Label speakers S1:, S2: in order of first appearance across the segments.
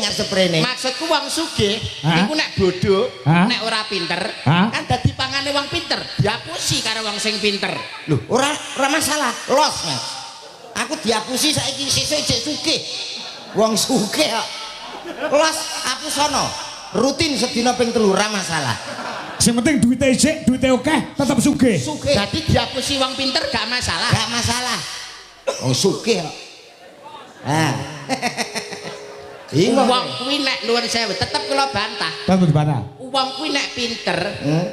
S1: ngarep rene.
S2: Maksudku wong sugih iku nek bodho, nek ora pinter, kan dadi pangane wong pinter. Diapusi karo wong sing pinter.
S1: Lho, ora masalah. Los, Mas. Aku diapusi saiki sesuk jek sugih. Wong sugih kok. Los apusono. Rutin sedina ping 3 ora masalah.
S3: Sing penting duwite isik, duwite akeh, tetep sugih.
S2: Dadi diapusi wong pinter gak masalah.
S1: Gak masalah. Wong sugih kok. Ah.
S2: Wong kuwi nek nuwun sewu tetep kula bantah.
S3: Tentu dibantah.
S2: Wong kuwi nek pinter,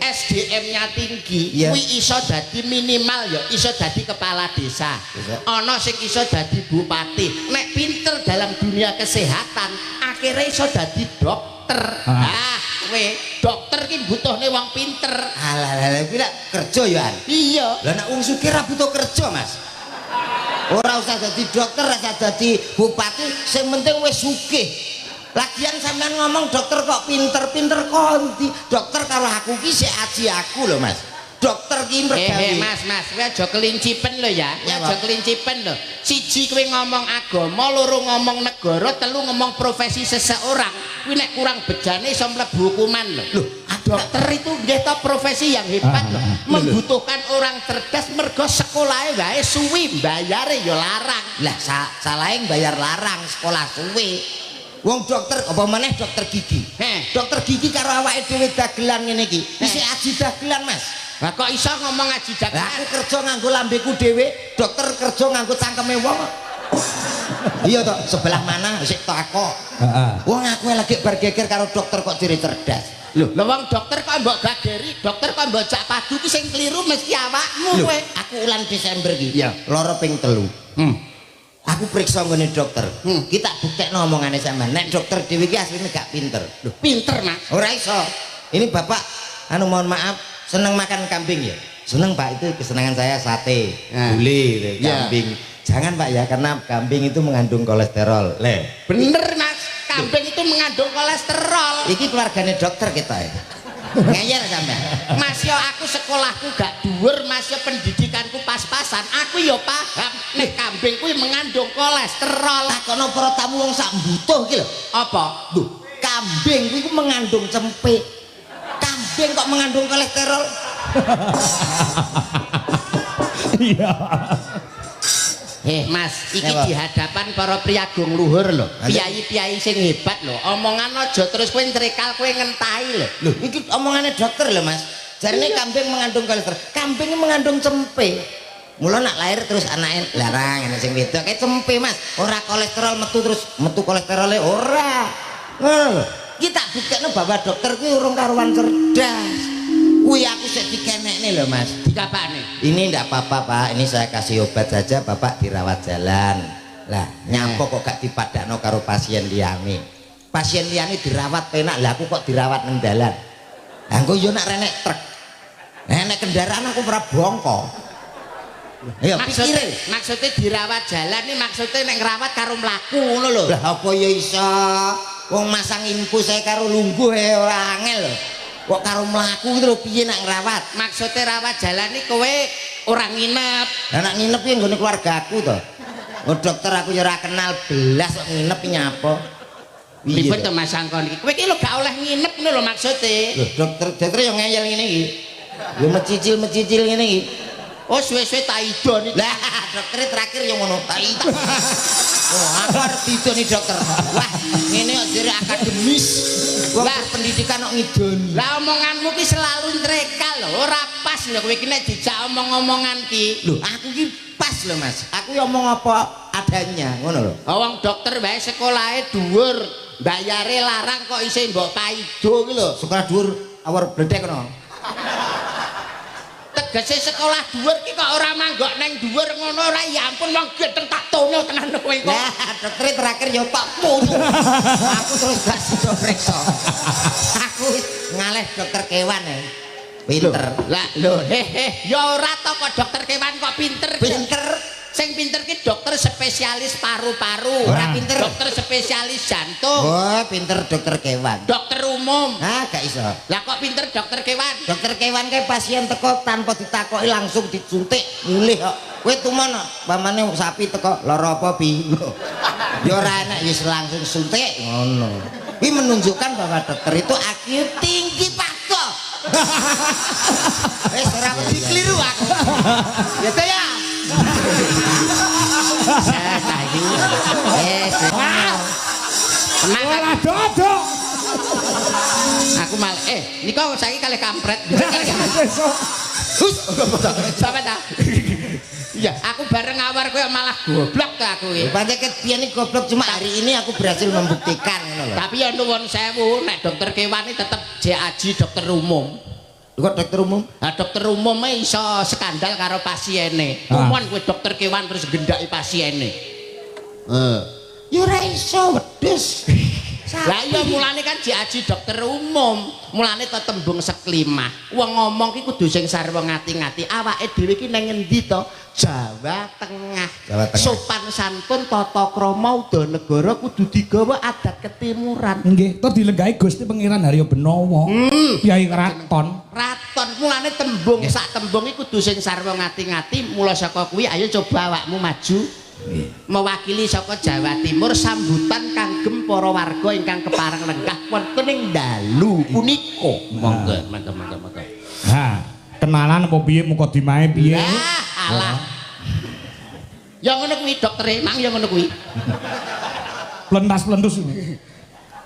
S2: SDM-nya tinggi, kuwi iso dadi minimal ya iso dadi kepala desa. Ana sing iso dadi bupati. Nek pinter dalam dunia kesehatan, akhirnya iso dadi dokter. Ah, kowe dokter ki butuhne wong pinter.
S1: Alah, kuwi lak kerja ya.
S2: Iya.
S1: Lah nek wong sugih ra butuh kerja, Mas. Ora usah dadi dokter, ora usah dadi bupati, sing penting wis sugih. Lagian sampean ngomong dokter kok pinter-pinter konti. Dokter karo aku ki sik aji aku lho, Mas. Dokter ki mergawe.
S2: Mas, kowe aja kelincipen lho ya. Aja kelincipen lho. Siji kowe ngomong agama, loro ngomong negara, telu ngomong profesi seseorang. Kuwi nek kurang bejane iso mlebu hukuman lho. Loh, dokter itu nggih ta profesi yang hebat lho. Membutuhkan orang cerdas mergo sekolahe wae suwi, bayare ya larang.
S1: Lah salahe bayar larang sekolah suwi. Wong dokter apa meneh dokter gigi. Dokter gigi karo awake dhewe dagelan ngene iki. Isih aji dagelan, Mas.
S2: Lah kok iso ngomong aji dagelan?
S1: Lah aku kerja nganggo lambeku dhewe, dokter kerja nganggo cangkeme wong. Iya toh, sebelah mana sik takok. Heeh. Wong aku lagi bergeger karo dokter kok ciri cerdas.
S2: Lho, wong dokter kok mbok gageri, dokter kok mbok cak padu ki sing kliru mesti awakmu kowe.
S1: Aku ulan Desember iki. Loro ping 3. Aku periksa nggone dokter. Kita buktekno omongane sampean. Nek dokter dhewe iki asline gak pinter.
S2: Lho, pinter, Mas.
S1: Ora iso. Ini Bapak mohon maaf, seneng makan kambing ya? Seneng, Pak. Itu kesenangan saya sate, gulai, kambing. Jangan, Pak ya, karena kambing itu mengandung kolesterol.
S2: Bener, Mas. Kambing itu mengandung kolesterol.
S1: Iki keluargane dokter kita ya. Ngeyel sampean.
S2: Mas yo aku sekolahku gak dhuwur, Mas yo pendidikanku pas-pasan. Aku yo paham nek kambing kuwi mengandung kolesterol.
S1: Takono para tamu wong sak mbutuh iki lho.
S2: Apa?
S1: Lho, kambing kuwi mengandung cempe. Kambing kok mengandung kolesterol?
S3: Iya.
S2: Mas, iki di hadapan para priagung luhur lho. Piyai-piyai sing hebat lho. Omongan aja terus kowe nrekal, kowe ngentahi lho.
S1: Lho, iki omongane dokter lho, Mas. Jarine kambing mengandung kolesterol. Kambing mengandung cempe. Mula nak lahir terus anake larang ana sing wedok kae cempe, Mas. Ora kolesterol metu kolesterole ora. Ngono lho. Kita buktekno bahwa dokter kuwi urung karuan cerdas. Kuwi aku sik dikenekne lho, Mas.
S2: Dikapane?
S1: Ini enggak apa-apa, Pak. Ini saya kasih obat saja, Bapak dirawat jalan. Lah, nyampo kok gak dipadakno karo pasien liyane. Pasien liyane dirawat penak, lah aku kok dirawat nang dalan. Lah engko yo nak renek truk. Nek kendaraan aku ora bongko. Ayo pikire.
S2: Maksudnya dirawat jalan ini maksudnya nek ngrawat karo mlaku ngono lho.
S1: Lah apa ya iso? Wong masang infus saya karo lungguh ora angel lho. Kok karo mlaku iki lho piye nak ngrawat?
S2: Maksudnya rawat jalan iki kowe ora nginep.
S1: Lah nak nginep iki nggone keluargaku to. Oh dokter aku ya ora kenal belas kok nginep nyapa.
S2: Pripun to Mas Sangkon iki? Kowe iki lho gak oleh nginep ngono lho maksudnya.
S1: Lho dokter yo ngeyel ngene iki. Yo mecicil ngene iki.
S2: Oh suwe-suwe tak idoni.
S1: Lah dokter terakhir yang ngono tak idon. Oh aku arep idoni dokter. Wah ngene kok jere akademis. Wong pendidikan kok ngidoni.
S2: Lah omonganmu ki selalu nrekal lho, ora pas lho kowe iki nek dijak omong-omongan ki.
S1: Lho aku ki pas lho Mas. Aku yo ngomong apa adanya ngono lho.
S2: Wong dokter wae sekolahe dhuwur, bayare larang kok isih mbok paido ki lho.
S1: Sekolah dhuwur awar bledek kono.
S2: Tegese sekolah dhuwur ki kok ora manggok neng dhuwur ngono ora ya ampun wong gedeng tak tonyo tenan kowe kok.
S1: Lah dokter terakhir yo tak punyu. Aku terus gak sido periksa. Aku ngalih dokter kewan ya. Pinter.
S2: Lah lho ya ora to kok dokter kewan kok pinter.
S1: Pinter.
S2: Sing pinter ki dokter spesialis paru-paru.
S1: Ora pinter.
S2: Dokter spesialis jantung.
S1: Oh, pinter dokter kewan.
S2: Dokter umum.
S1: Ah, gak iso.
S2: Lah kok pinter dokter kewan?
S1: Dokter kewan kayak pasien teko tanpa ditakoki langsung disuntik mulih kok. Kowe tuman pamane sapi teko lara apa pi? Ya ora enak wis langsung suntik ngono. Ini menunjukkan bahwa dokter itu IQ tinggi Pak kok. Wis ora mesti keliru aku. Gitu ya. Saya iki. Tenang.
S3: Ora dodok.
S2: Aku mal nika saiki kalih kampret.
S3: Besok.
S2: Hus, sampe ta. Iya, aku bareng awar kowe malah goblok to aku iki.
S1: Pancen ketien iki goblok cuma hari ini aku berhasil membuktikan ngono lho.
S2: Tapi ya nuwun sewu, nek dokter kewan iki tetep JAJ dokter umum.
S1: Kok dokter umum?
S2: Nah, dokter umum iso skandal karo pasiene. Umum kowe dokter kewan terus gendaki pasiene.
S1: Ya ora iso wedhus.
S2: Lah iya mulane kan JAJ dokter umum. Mulane to tembung seklimah. Wong ngomong ki kudu sing sarwa ngati-ngati. Awake dhewe ki nang ngendi to? Jawa Tengah.
S1: Jawa Tengah.
S2: Sopan santun tata krama uda negara kudu digawa adat ketimuran.
S3: Nggih, to dilenggahi Gusti Pangeran Haryo Benowo. Kyai Kraton.
S2: Raton mulane tembung sak tembung iki kudu sing sarwa ngati-ngati. Mula saka kuwi ayo coba awakmu maju. Mewakili saka Jawa Timur sambutan kanggem para warga ingkang kepareng lenggah wonten ing dalu punika. Monggo, monggo.
S3: Ha, kenalan apa piye muka dimae piye?
S2: Alah. Ya ngono kuwi doktere, mang ya ngono kuwi.
S3: Plentas-plentus.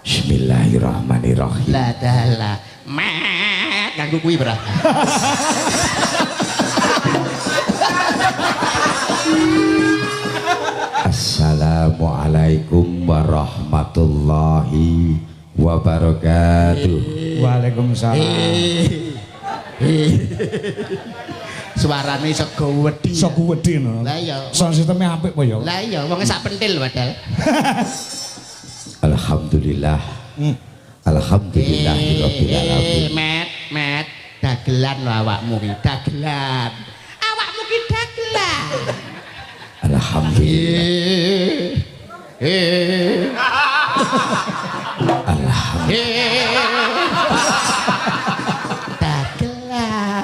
S3: Bismillahirrahmanirrahim.
S2: La dalah. Mek kanggo kuwi berat.
S4: Assalamualaikum warahmatullahi wabarakatuh.
S3: Waalaikumsalam.
S2: Suarane sego wedi.
S3: Sok wedi no.
S2: Lah iya.
S3: Sound sisteme apik apa ya?
S2: Lah iya, wong sak pentil padahal.
S4: Alhamdulillah. Alhamdulillahirabbil alamin.
S2: Met, dagelan lho awakmu ki, dagelan. Awakmu ki dagelan.
S4: Alhamdulillah.
S2: Dagelan.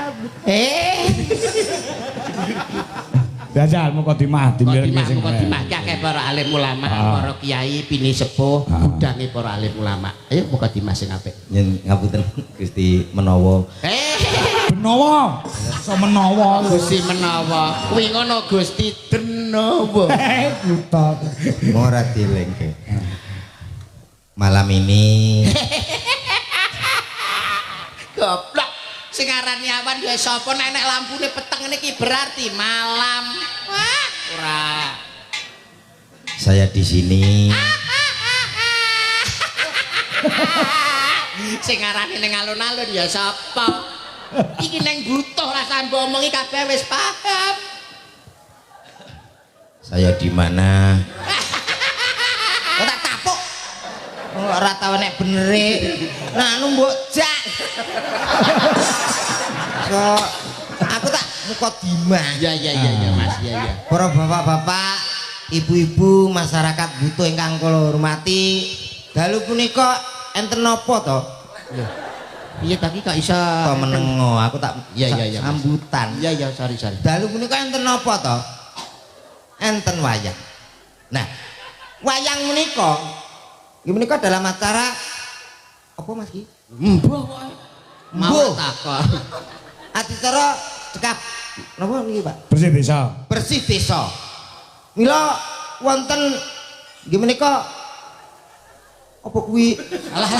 S3: Jajal muka dimah
S2: Kodimah
S3: sing.
S2: akeh para alim ulama, para kiai, pini sepuh, budange para alim ulama. Ayo muka dimah sing apik.
S1: Yen ngapunten Gusti menawa.
S3: Benowo. So menawa.
S2: Gusti menawa. Kuwi ngono Gusti Denowo.
S3: Buta.
S1: Ora dilengke. Malam ini
S2: Goblok. Sing arani awan ya sapa nek lampune peteng niki berarti malam. Wah, ora.
S1: saya di sini
S2: Sing arani ning alun-alun ya sapa? Iki neng butuh rasa ngomongi kabeh wis paham.
S1: saya di mana kok tak tapuk ora tau nek benere nah anu mbok jak so aku tak mukadimah
S2: Ya Mas, ya.
S1: para bapak-bapak ibu-ibu masyarakat butuh ingkang kula hormati dalu punika enten napa to
S2: Iya tadi kok iso
S1: kok menengo aku tak
S2: Iya.
S1: sambutan
S2: Iya, sorry.
S1: dalu punika enten napa to enten wayang. Nah, wayang menika dalam acara apa Mas Ki?
S2: Mbah mau takon.
S1: Acara cekap napa niki Pak?
S3: Bersih desa.
S1: Bersih desa. Mila wonten nggih menika apa kuwi?
S2: Alah.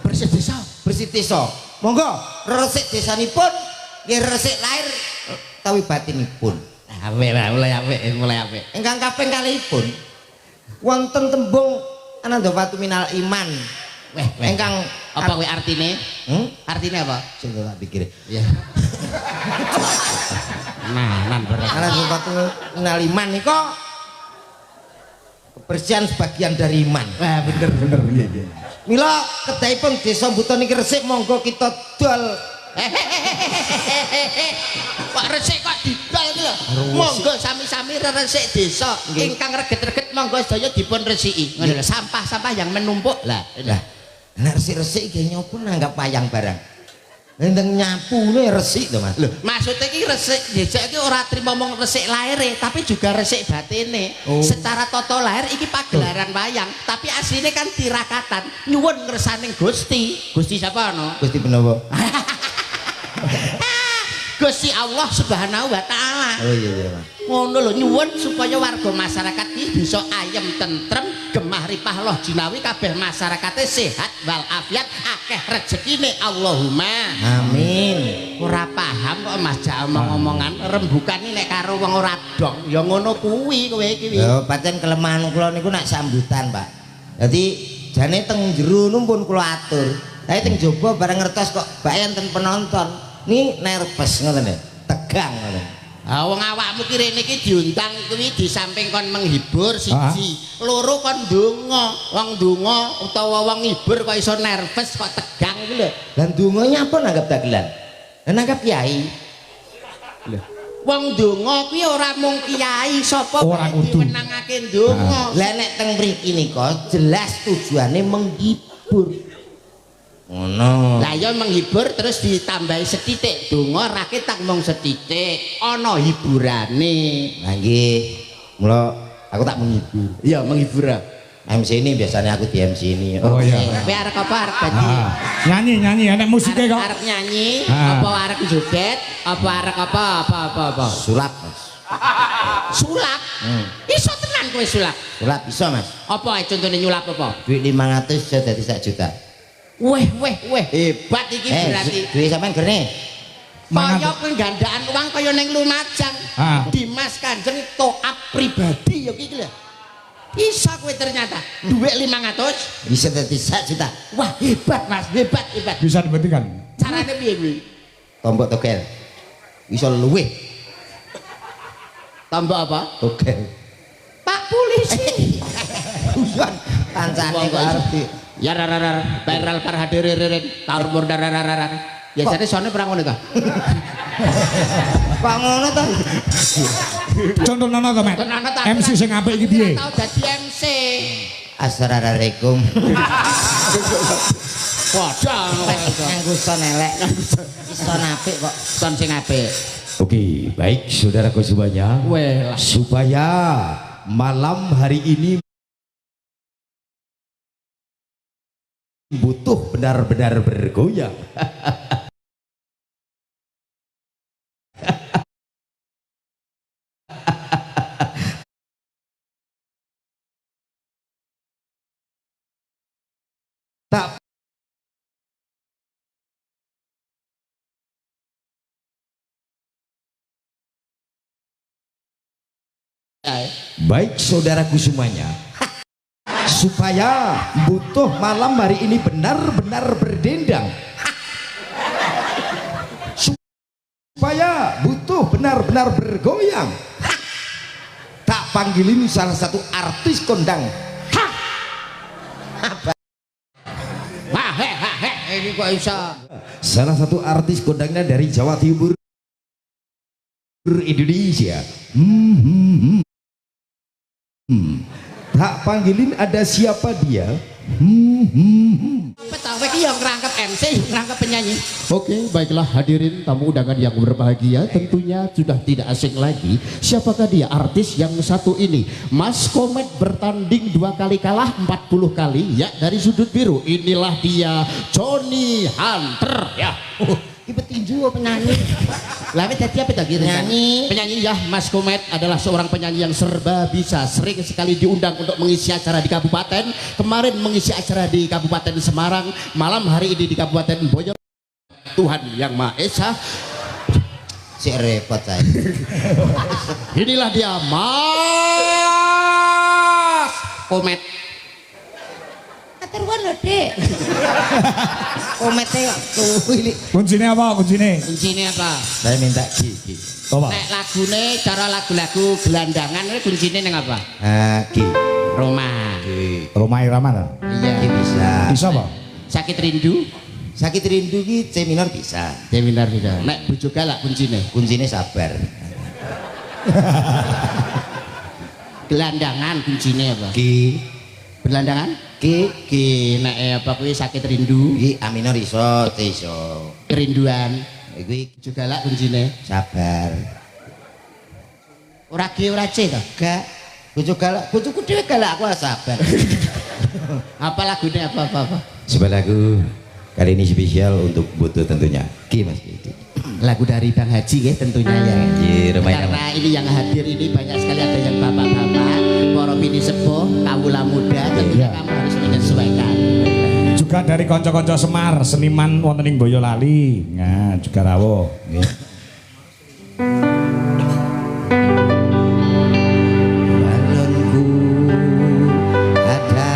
S2: Bersih desa.
S1: Bersih desa. Monggo resik desanipun nggih resik lahir tawi batinipun.
S2: Mulai apik.
S1: Ingkang kaping kalihipun wonten tembung Anandawatu minal iman.
S2: Weh.
S1: Ingkang
S2: Apa kuwi artine? Artine apa?
S1: sing tak pikir.
S2: Ya. Nan berat.
S1: Anandawatu minal iman nika kebersihan sebagian dari iman.
S2: Wah, bener.
S1: Mila kedahipun desa Buton niki resik monggo kita dol
S2: Kok resik kok didol iki lho. Monggo sami-sami resik desa ingkang reget-reget monggo sedaya dipun resiki. Ngono lho, sampah-sampah yang menumpuk. Lah,
S1: nek resik iki nyopo nanggap wayang barang. Ndeng nyapune resik to, Mas.
S2: Lho, maksudnya iki resik jejak iki ora trimo mong resik lahire, tapi juga resik batine. Secara tata lahir iki pagelaran wayang, tapi asline kan tirakatan. Nyuwun ngersaning Gusti. Gusti sapa no?
S1: Gusti Penowo.
S2: Gusti Allah Subhanahu wa taala.
S1: Oh iya, Mas.
S2: Ngono lho, nyuwun supaya warga masyarakat iki bisa ayem tentrem, gemah ripah loh jinawi kabeh masyarakate sehat wal afiat, akeh rezekine Allahumma
S1: Amin.
S2: ora paham kok Mas Jak omong-omongan rembukan nek karo wong ora dong ya ngono kuwi kowe iki.
S1: Lho, pancen kelemahan kula niku nak sambutan, Pak. Dadi jane teng jero numpun kula atur. Tapi teng jaba bareng ngertos kok bak enten penonton. Ni nervous ngoten lho, tegang ngoten.
S2: Ah wong awakmu ki rene iki diundang kuwi di samping kon menghibur siji, loro kon ndonga. Wong ndonga utawa wong ngibur kok iso nervous kok tegang iki lho.
S1: Lah ndonga nyapa nanggap dagelan? Lah nanggap kiai.
S2: Lho, wong ndonga kuwi ora mung kiai, sapa
S3: Ora kudu.
S2: diwenangake ndonga.
S1: Lah nek teng mriki nika jelas tujuane menghibur. Ngono.
S2: Lah ya menghibur terus ditambahi setitik donga rakit tak mung setitik ana hiburane.
S1: Lah nggih. Mula aku tak menghibur.
S2: Iya menghibur.
S1: MC ini biasanya aku di MC ini.
S3: Oh iya.
S2: Kowe arek apa arek dadi?
S3: Nyanyi enek musiknya kok.
S2: Arek nyanyi apa arek joget apa arek apa?
S1: Sulap, Mas.
S2: Sulap. Iso tenan kowe sulap.
S1: Sulap bisa, Mas.
S2: Apa contohnya nyulap apa?
S1: Duit 500 bisa dadi 1 juta.
S2: Weh hebat iki berarti.
S1: Duit sampean gerne.
S2: Kaya penggandaan uang kaya ning Lumajang. Dimas Kanjeng toap pribadi ya iki lho. Iso kowe ternyata duit 500
S1: Bisa dadi 1 juta.
S2: wah hebat Mas, hebat.
S3: Bisa dibuktikan.
S2: Carane piye kuwi?
S1: Tombok togel. Bisa luwih
S2: Tombok apa?
S1: togel.
S2: Pak polisi.
S1: Guyon kancane kok arep di
S2: Ya rarar viral par hadirin tarmur dararar. Biasane sone perang ngono ka?
S1: Pak ngono to.
S3: Contoh nana to, Mek.
S2: Contohna to,
S3: MC sing apik iki piye?
S2: Tau dadi MC.
S1: Assalamualaikum.
S2: Waduh,
S1: Nganggo son elek. Son apik kok.
S2: son sing apik.
S4: Oke, baik saudaraku semuanya.
S2: Weh,
S4: Supaya malam hari ini butuh benar-benar bergoyang. Tak baik saudaraku semuanya. Supaya butuh malam hari ini benar-benar berdendang, supaya butuh benar-benar bergoyang, tak panggilin salah satu artis kondang.
S2: ini kok iso.
S4: Salah satu artis kondangnya dari Jawa Timur Indonesia. Tak panggilin ada siapa dia?
S2: Apa tahu iki yang ngerangkep MC, ngerangkep penyanyi.
S5: Oke, baiklah hadirin tamu undangan yang berbahagia, tentunya sudah tidak asing lagi. Siapakah dia artis yang satu ini? Mas Komet bertanding 2 kali kalah 40 kali ya dari sudut biru. Inilah dia Johnny Hunter ya.
S2: Iki petinju apa penyanyi? Lah dadi apa ta kira?
S5: Penyanyi ya, Mas Komet adalah seorang penyanyi yang serba bisa, sering sekali diundang untuk mengisi acara di kabupaten. Kemarin mengisi acara di Kabupaten Semarang, malam hari ini di Kabupaten Boyolali. Tuhan yang Maha Esa.
S1: Si repot saya.
S5: Inilah dia Mas
S2: Komet.
S1: Atur lho, Dik. Komete kok kuwi.
S3: Kuncine apa? Kuncine?
S2: Kuncine apa?
S1: Saya minta gigi.
S3: Apa?
S2: Nek lagune cara lagu-lagu gelandangan kuwi kuncine ning apa?
S1: Gi.
S2: Roma.
S3: Rumah Irama ta?
S2: Iya.
S1: Gi bisa.
S3: Bisa apa?
S2: Sakit rindu.
S1: Sakit rindu ki C minor bisa.
S2: D minor bisa. Nek bojo galak kuncine.
S1: Kuncine sabar.
S2: Gelandangan kuncine apa?
S1: Ki
S2: Berlandangan?
S1: ki
S2: Nek apa kuwi sakit rindu,
S1: ki A minor iso, C iso.
S2: kerinduan.
S1: Kuwi
S2: Bojo galak kuncine.
S1: sabar.
S2: Ora G ora C to.
S1: Gak bojo galak, bojoku dhewe galak aku sabar.
S2: Apa lagune apa?
S4: Sebuah lagu kali ini spesial untuk Butuh tentunya. Ki Mas Ki.
S2: Lagu dari Bang Haji ya tentunya ya.
S4: Anjir,
S2: Karena ini yang hadir ini banyak sekali ada yang bapak-bapak, para bini sepuh, kawula muda, tentunya kamu harus menyesuaikan.
S3: Juga dari konco-konco Semar, seniman wonten ing Boyolali. Nah, juga rawuh nggih.
S1: Balonku ada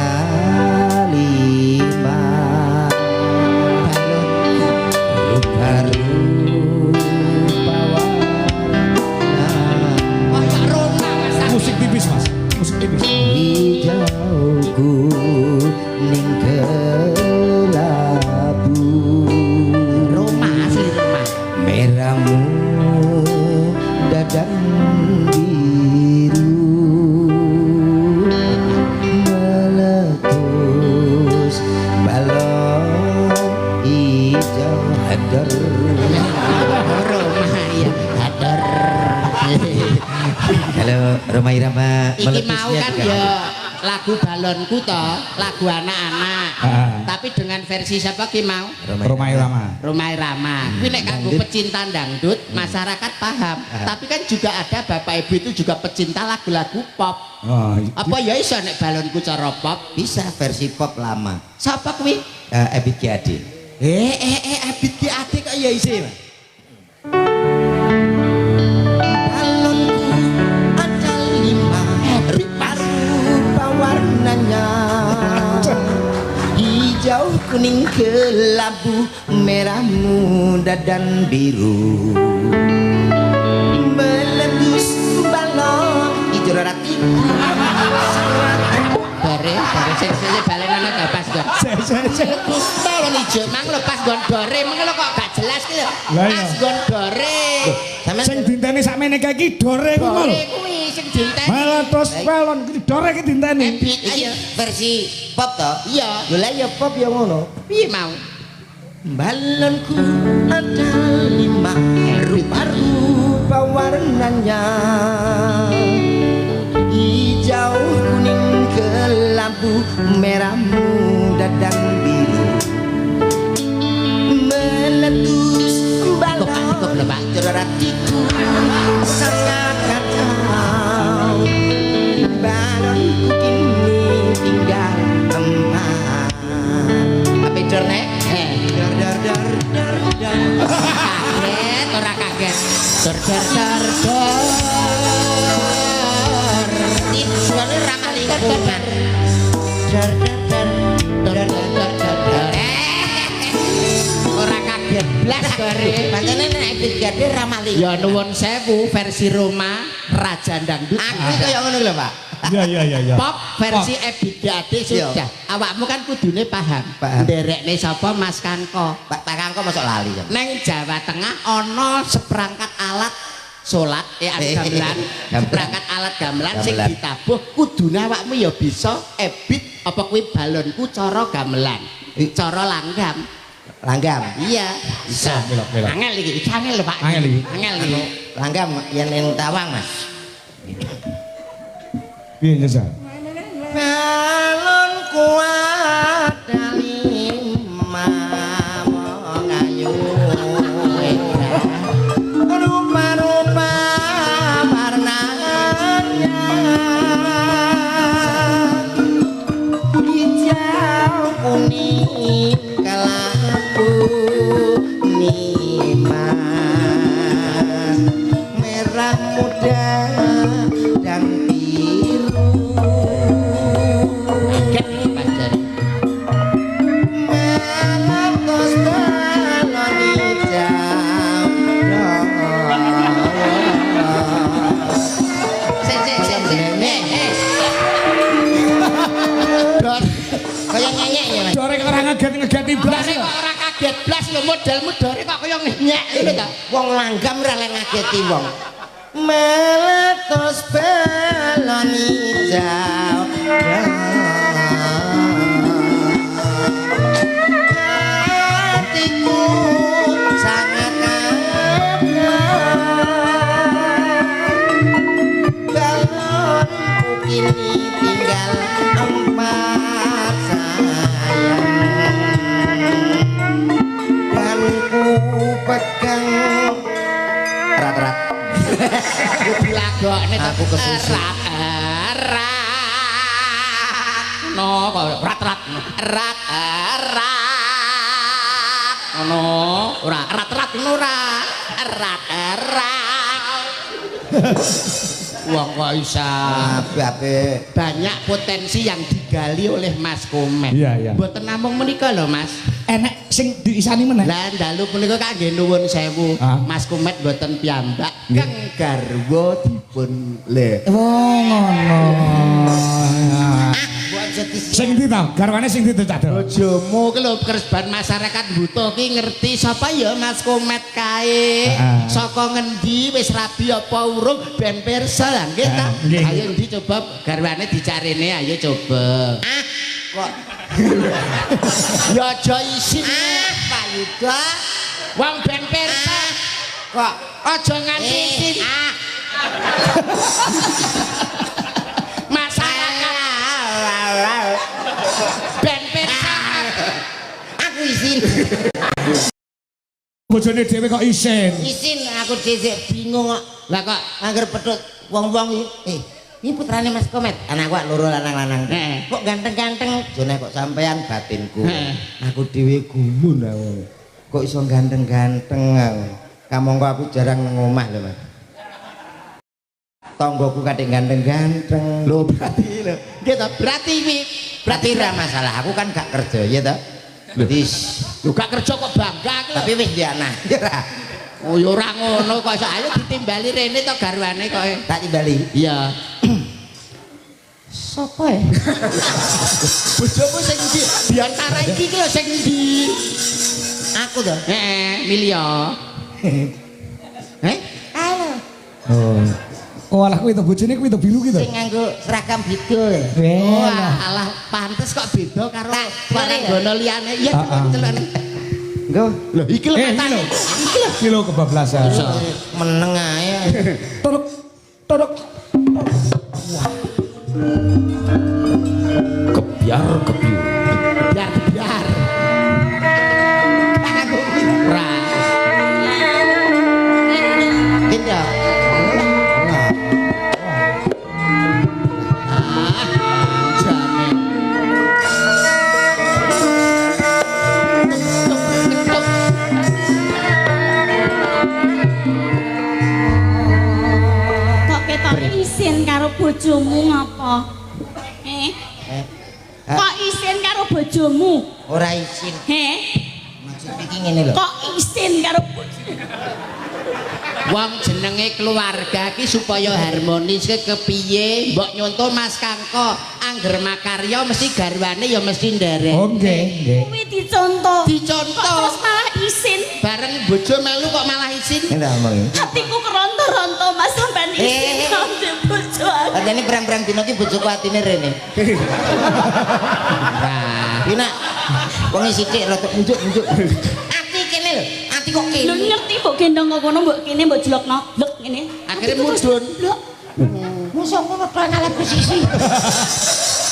S1: 5 balon rupa-rupa warna
S2: Kayak Roma Mas.
S3: Musik tipis, Mas. Musik tipis.
S1: hijauku ning kelabu
S2: Roma asli Roma.
S1: merahmu dadan biru meletus balon hijau hadar.
S2: Roma ya hadar.
S1: Kalau Roma Irama
S2: Iki mau
S1: meletusnya
S2: kan
S1: juga.
S2: ya lagu balonku toh, lagu anak-anak.
S3: Ah.
S2: Tapi dengan versi siapa ki mau?
S3: Roma Irama.
S2: Romai Rama. Kuwi nek kanggo pecinta dangdut, masyarakat paham. Tapi kan juga ada Bapak Ibu itu juga pecinta lagu-lagu pop.
S3: Oh,
S2: Apa ya iso nek balonku cara pop?
S1: Bisa versi pop lama.
S2: Siapa kuwi?
S1: Ebit G.Ade.
S2: Abid Ki Ade kok ya isi, Mas.
S1: Balonku ada 5 rupa-rupa warnanya hijau kuning kelabu merah muda dan biru meletus balon hijau ratiku
S2: Bare sing balen ana gak pas gon. Terus balon ijo mang lepas gon bare mengko kok gak jelas ki lho.
S3: Lah iya.
S2: Pas gon bare.
S3: sing dinteni sakmene kae iki dore kuwi lho.
S2: Bare kuwi sing dinteni.
S3: Malah terus pelon iki dore iki dinteni.
S2: Abid
S1: iki
S2: ayo.
S1: versi pop toh.
S2: Iya.
S1: Lho lah ya pop ya ngono.
S2: Piye mau?
S1: Balonku ada 5 rupa-rupa warnanya hijau kuning kelabu merah muda dan biru meletus balon
S2: Cukup lho, Pak.
S1: hatiku sangat kacau balonku kini tinggal emas apa itu nek? Dar dar dar dar dar.
S2: Kaget ora kaget. Dar. Suara ramah lingkungan.
S1: Dar dar dar.
S2: Ora kaget blas bare.
S1: Pancene nek Ebit G.Ade ramah lingkungan.
S2: Ya nuwun sewu versi Roma Raja Dangdut.
S1: Aku kaya ngono lho, Pak.
S3: Iya.
S2: Pop versi Ebit G.Ade sudah. Awakmu kan kudune paham.
S1: Paham.
S2: Nderekne sapa Mas Kanko.
S1: Pak Kangko masuk lali kan.
S2: Neng Jawa Tengah ana seperangkat alat salat alat gamelan, seperangkat alat gamelan sing
S1: Gamelan.
S2: ditabuh kudune awakmu ya bisa ebit apa kuwi balonku cara gamelan, cara langgam.
S1: Langgam.
S2: Iya, bisa.
S3: Belok.
S2: Angel iki angel lho Pak.
S3: Angel iki.
S2: Angel iki.
S1: Langgam yang tawang, Mas.
S3: Piye jasa?
S1: Balonku ada 5 mengayu rupa-rupa warnanya hijau kuning kelabu nimas merah muda dan biru
S2: Kaget iki Pak Jari.
S1: meletus balon hijau
S2: Sik.
S1: Dor. Kaya nyenyek ya Mas.
S3: Dore kok ora ngegeti blas.
S2: Dore kok ora kaget blas lho modelmu dore kok kaya ngenyek ngono ta.
S1: Wong langgam ora lek ngageti wong. Meletus belon hijau. Hatiku sangat balonku kini tinggal empat sayang dan ku pegang rat-rat
S2: Dilagokne
S1: Aku kesusu.
S2: rat. No kok rat-rat. Rat. Ono ora rat-rat ngono ora. Rat. Wong kok isa
S1: ape-ape
S2: banyak potensi yang digali oleh Mas Komet.
S3: Iya, iya.
S2: Mboten namung menika lho Mas.
S3: Enek sing diisani meneh.
S2: Lah dalu punika kangge nuwun sewu.
S3: Ah.
S2: Mas Komet mboten piyambak kang garwa dipun le.
S3: Oh ngono.
S1: buat jadi
S3: Sing ndi to? Garwane sing ndi to Cak Do?
S2: Bojomu ki lho keresban masyarakat butuh ki ngerti sapa ya Mas Komet kae.
S3: Ah.
S2: Saka ngendi wis rabi apa urung ben pirsa lah nggih ta.
S3: Nggih.
S2: Ayo ndi coba garwane dicarine ayo coba.
S1: kok
S2: Ya aja isin.
S1: Pak Yuda
S2: Wong ben pirsa.
S1: kok
S2: Aja nganti isin. Masyarakat ben pirsa.
S1: aku izin
S3: Bojone dhewe kok isin.
S1: izin aku dhisik bingung kok
S2: Lah kok
S1: angger pedhot wong-wong iki ini putrane Mas Komet anakku loro lanang-lanang
S2: Heeh.
S1: kok ganteng-ganteng jane kok sampean batinku
S2: Heeh.
S1: aku dhewe gumun aku kok iso ganteng-ganteng aku kamangka aku jarang nang omah lho Mas tonggoku kadek ganteng-ganteng lho berarti lho
S2: nggih to berarti wi
S1: berarti ra masalah aku kan gak kerja ya toh wis
S2: lu gak kerja kok bangga ki lho.
S1: tapi wis di anak ya ra
S2: Oh ya ora ngono kok iso ayo ditimbali rene to garwane kok.
S1: tak timbali
S2: Iya. Sopo ya? Bojomu sing ndi? Di antara iki ki lho sing ndi?
S1: aku toh
S2: Milya.
S1: halo
S3: Oh. Oh alah kuwi to bojone kuwi to biru ki to.
S1: sing nganggo seragam bidul
S2: Wah, alah pantes kok beda karo paranggono liyane. Iya
S3: Ah, ah.
S2: celuk.
S1: engko
S2: Lho iki lho
S3: Iki
S2: metane.
S3: lho. Iki lho kebablasan.
S1: meneng ae
S3: Torok torok.
S5: Kebiar.
S2: Biar. Tanganku kuwi ora.
S1: Tindak.
S2: Jane.
S6: Kok ketok isin karo bojomu ngapa? Kok isin karo bojomu?
S1: Ora izin. Maksud iki ngene lho.
S6: Kok isin karo bojomu?
S2: Wong jenenge keluarga ki supaya harmonis ke kepiye mbok nyontoh Mas Kangko angger makarya mesti garwane ya mesti nderek
S3: Oh nggih, nggih.
S6: Kuwi dicontoh.
S2: Dicontoh.
S6: Kok terus malah isin.
S2: bareng bojo melu kok malah isin
S1: Ndak omong.
S6: Hatiku keronto-ronto Mas sampean isin karo bojo aku.
S1: Katene berang-berang dino ki bojoku atine rene.
S2: nah
S1: Iki nak wong sithik rada unjuk-unjuk. Ati kene lho. Ati kok
S6: Lho
S1: kene.
S6: ngerti mbok gendong kok kono mbok kene mbok jelokno. Lek ngene.
S2: akhirnya mudun
S1: Mosok ngono to ngalep posisi.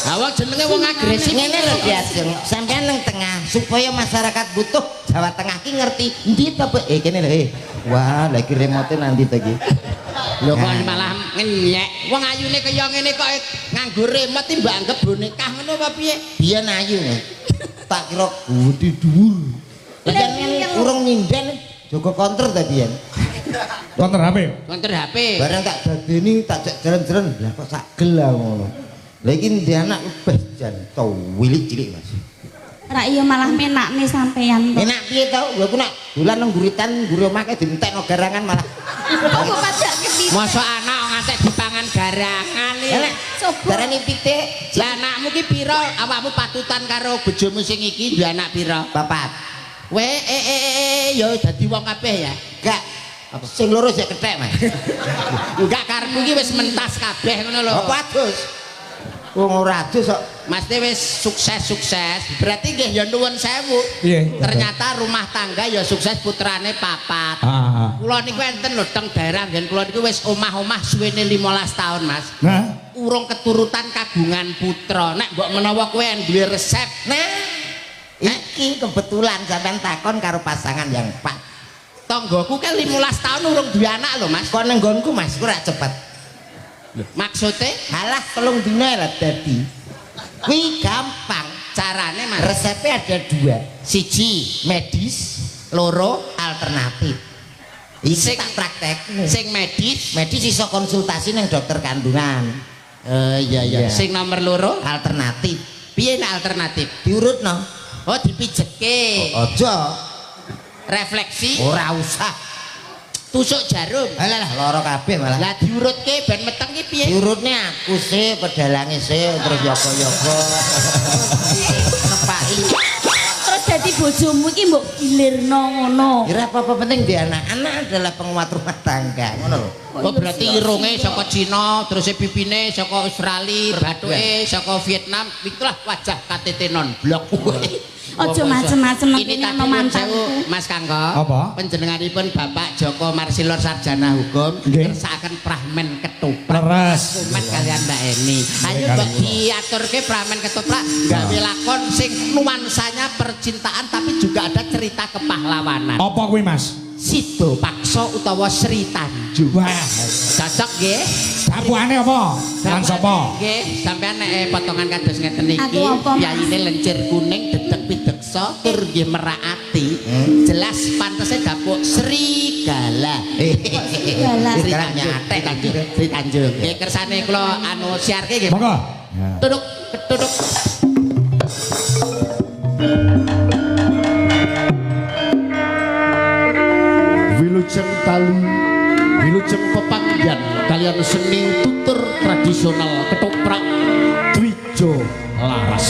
S2: awak jenenge wong agresif
S1: Ngene lho Diajeng, sampean nang tengah supaya masyarakat butuh Jawa Tengah ki ngerti ndi to kene lho Wah, lagi remote nanti to iki.
S2: lho kok malah ngenyek wong ayune kaya ngene kok nganggo remote mbak anggap boneka ngono apa piye
S1: Biyen ayu. Tak kira gede dhuwur. Lah urung nyinden Joko konter ta biyen.
S3: Konter HP.
S2: konter HP
S1: Barang tak dadeni tak jak jalan-jalan lah kok sak gel ngono. Lah iki ndi anak lebih jan to wilik cilik Mas.
S6: Ra iya malah menakne sampean.
S1: Enak piye to? Lha aku nak dolan nang guritan, guri omah kae dientekno garangan malah.
S6: Kok pajak ke
S2: masa anak tek dipangan garangan
S1: Lah,
S6: Coba.
S1: darani pitik.
S2: lah anakmu ki pira awakmu patutan karo bojomu sing iki duwe anak pira
S1: Papat.
S2: yo dadi wong kabeh ya
S1: Gak. Sing loro sik kethek, Mas.
S2: enggak karepmu ki wis mentas kabeh ngono lho
S1: Apa adus? Wong ora adus kok.
S2: Mas wis sukses berarti nggih ya nuwun sewu
S3: Piye?
S2: ternyata rumah tangga ya sukses putrane papat
S3: Ah.
S2: kula niku enten lho teng daerah ngen kula niku wis omah-omah suwene 15 tahun Mas
S3: Nah,
S2: urung keturutan kagungan putra nek mbok menawa kowe duwe resep
S1: Nah, iki kebetulan sampean takon karo pasangan yang pas.
S2: tanggoku kan 15 tahun urung duwe anak lho Mas
S1: Kon nang nggonku Mas, ora cepet.
S2: maksudnya
S1: Halah 3 dina lah dadi. Kuwi gampang.
S2: carane Mas
S1: Resepnya ada 2.
S2: siji
S1: Medis, loro alternatif. Iki tak praktek.
S2: sing medis
S1: Medis iso konsultasi nang dokter kandungan.
S2: iya
S1: Iya.
S2: sing nomor loro
S1: Alternatif.
S2: piye nek alternatif
S1: Diurutno.
S2: oh dipijetke
S1: Aja
S2: refleksi
S1: ora usah.
S2: tusuk jarum
S1: Alah lara kabeh malah.
S2: lah diurutke ben meteng ki piye
S1: Diurutne aku sih, pedalange sih, terus yoga-yoga. Nepaki.
S6: Terus dadi bojomu iki mbok gilirno ngono.
S1: Ora apa-apa penting di anak-anak adalah penguat rumah tangga. Ngono lho.
S2: oh berarti irunge saka Cina terus pipine saka Australia bathuke saka Vietnam itulah wajah KTT non blok
S6: Aja macem-macem
S2: ini
S6: nang
S2: tapi
S6: mantanku.
S2: Mas Kangko
S3: Apa?
S2: panjenenganipun Bapak Joko Marsilor Sarjana Hukum
S3: Nggih.
S2: kersakaken pramen ketoprak
S3: leres.
S2: kumat kalian Mbak Eni ayo mbok diaturke pramen ketoprak gawe lakon sing nuansanya percintaan tapi juga ada cerita kepahlawanan
S3: Apa kuwi, Mas?
S2: Sido Pakso utawa Sri Tanjung
S3: Wah,
S2: cocok nggih
S3: dapuane apa? Lan sapa?
S2: nggih sampean nek potongan kados ngeten iki
S6: Aku apa, Mas?
S2: yayine lencir kuning dedeg pideksa tur nggih merak ati jelas pantese dapuk Serigala
S6: Serigala.
S2: Sri
S1: Sekarang
S2: Tanjung
S1: nyatek
S2: Tanjung Sri Tanjung nggih kersane kula anu siarke nggih
S3: Monggo. Ya.
S2: tuduk tuduk
S5: Wilujeng Talu, Wilujeng Pepanggian kalian seni tutur tradisional ketoprak Dwijo Laras.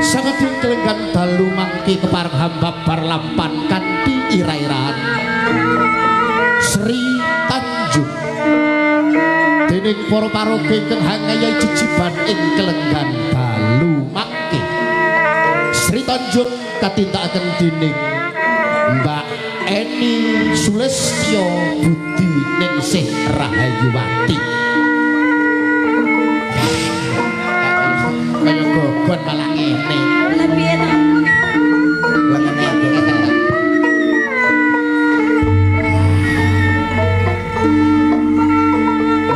S5: Sangat kelenggan dalu mangki kepareng hamba barlampan kanthi ira-iraan Sri Tanjung dening para paroge ingkang hangaya jejiban ing kelenggan dalu mangki Sri Tanjung katindakaken dening Mbak Eni Sulestyo Budi Ningsih Rahayuwati
S2: kaya gogon malah ngene
S6: Lah piye to?
S1: Lengene aku ngeten ta.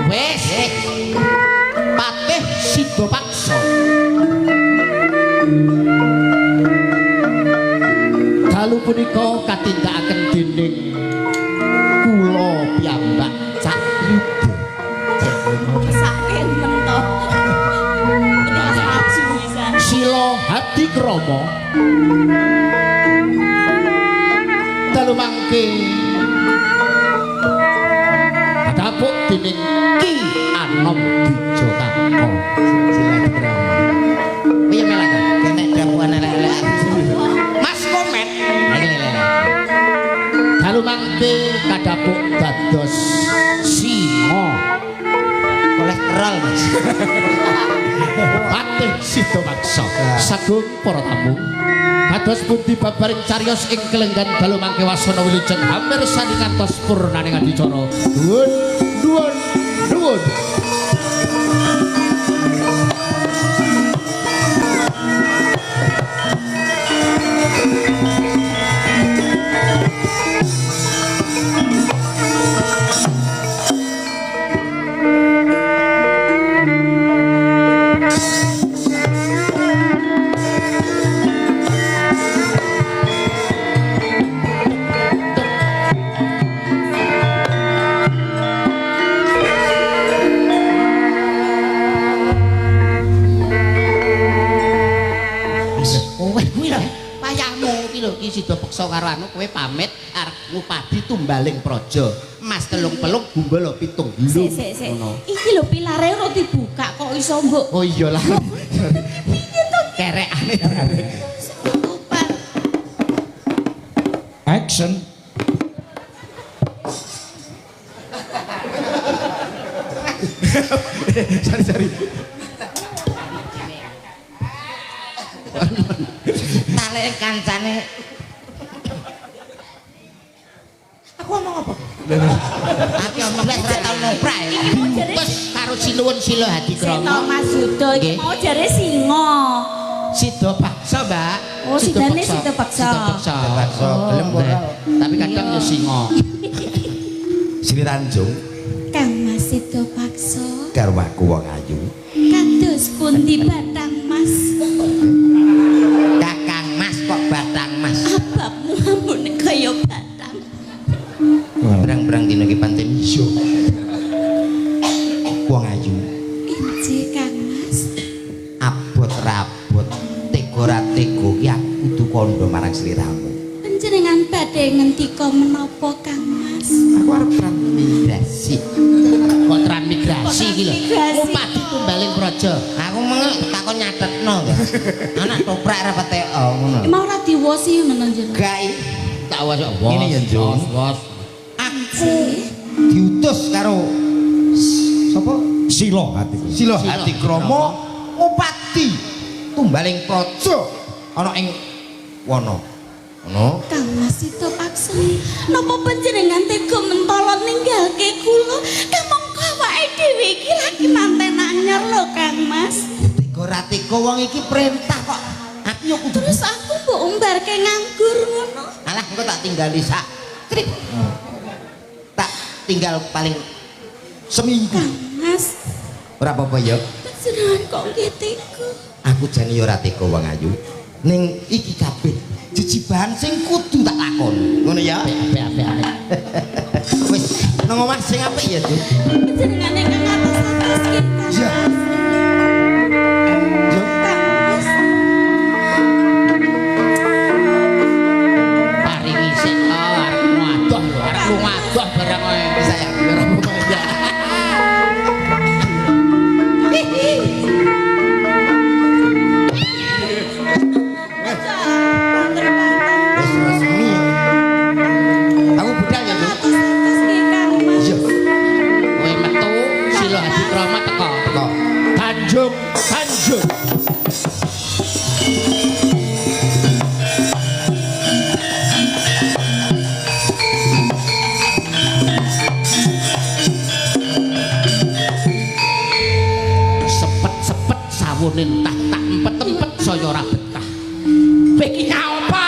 S2: wes Patih Sido Pakso
S5: dalu punika katindakaken dening kula piyambak Cak Yuda
S6: Sakit men to. Ini wis maju bisa.
S5: Sila Hadi Kromo dalu mangke dapuk dening Ki Anom Dijotako
S1: Piye melah ta? Kene dapuan elek-elek.
S2: Mas Komet
S5: dalu mangke kadapuk dados Singo
S1: Kolesterol, Mas.
S5: Patih Sido Pakso sagung para tamu kados pundi babaring cariyos ing kelenggan dalu mangke wasana wilujeng hampir sani kantos purnaning adicara nuwun nuwun nuwun
S2: wayahmu iki lho iki sida peksa karo anu kowe pamit arep ngupadi tumbaling praja Mas 30 gumbal 70
S6: Sik. Iki lho pilare ora dibuka kok iso mbok.
S5: Oh iyalah.
S2: kerekane
S6: Tutupan.
S3: Action.
S4: Sari-sari.
S1: Talek kancane. Aku ngomong apa? Aku ngomong lek ora tau noprak.
S2: terus karo sinuwun sila hadi
S6: Seto
S2: krama
S6: Mas Yudo iki
S2: Nggih.
S6: mau jare singa.
S2: sida paksa mbak
S6: Oh, sidane sida paksa.
S2: Sida paksa
S1: Paksa, gelem kok ora.
S2: tapi kadang ya singa
S4: Sri Tanjung
S6: Kang Mas Seto paksa.
S4: karo aku wong ayu.
S6: Kados pundi Batang Mas?
S1: Kakang Mas kok Batang Mas.
S6: Ababmu ambune kaya batang.
S1: Berang-berang dino iki pancen iso.
S4: Wong ayu.
S6: Injih Kang Mas.
S1: Abot rabot tega ra tega ki aku kudu kandha marang sliramu.
S6: Panjenengan badhe ngendika menapa Kang Mas?
S1: Aku arep transmigrasi.
S2: kok transmigrasi iki lho
S6: Transmigrasi.
S2: ngupadi tumbaling praja
S1: Aku mengko takon nyatetno to. Anak toprak ra peteo ngono.
S6: Mau ora diwosi ngono njenengan.
S1: Gai
S2: tak was
S4: Ini ya, Jung.
S1: aku diutus karo sapa?
S3: Silo hatiku.
S4: Silo hati kromo
S1: Upati tumbaling praja ana ing wana. Ngono.
S6: Kang Mas itu paksa. Napa panjenengan tega mentala ninggalke kula? Kamangka awake dhewe iki lagi manten anyar lho Kang Mas.
S1: Tega ra tega wong iki perintah kok. Aku yo kudu
S6: Terus aku mbok umbarke nganggur ngono.
S1: alah engko tak tinggali sak trik. Tak tinggal paling seminggu.
S6: Kang Mas,
S1: Ora apa-apa ya.
S6: panjenengan kok nggih tega.
S1: Aku jane yo ora tega wong ayu. Ning iki kabeh jejibahan sing kudu tak lakon. Ngono ya.
S2: apik
S1: Wis nang omah sing apik ya, Duk.
S6: Panjenengan ingkang atas-atas nggih Kang
S4: Iya.
S6: Mas.
S4: Yo
S6: Kang Mas.
S2: paringi sik arep ngadoh lho arep lu ngadoh barang kowe
S1: Sayang. Wis resmi. Aku budal ya, Duk.
S6: Atas-atas nggih Kang Mas.
S4: iya.
S2: kowe metu sila hadi krama teko
S1: Teko.
S2: Tanjung sepet-sepet sawune entah tak empet-empet saya ora betah kowe iki nyapa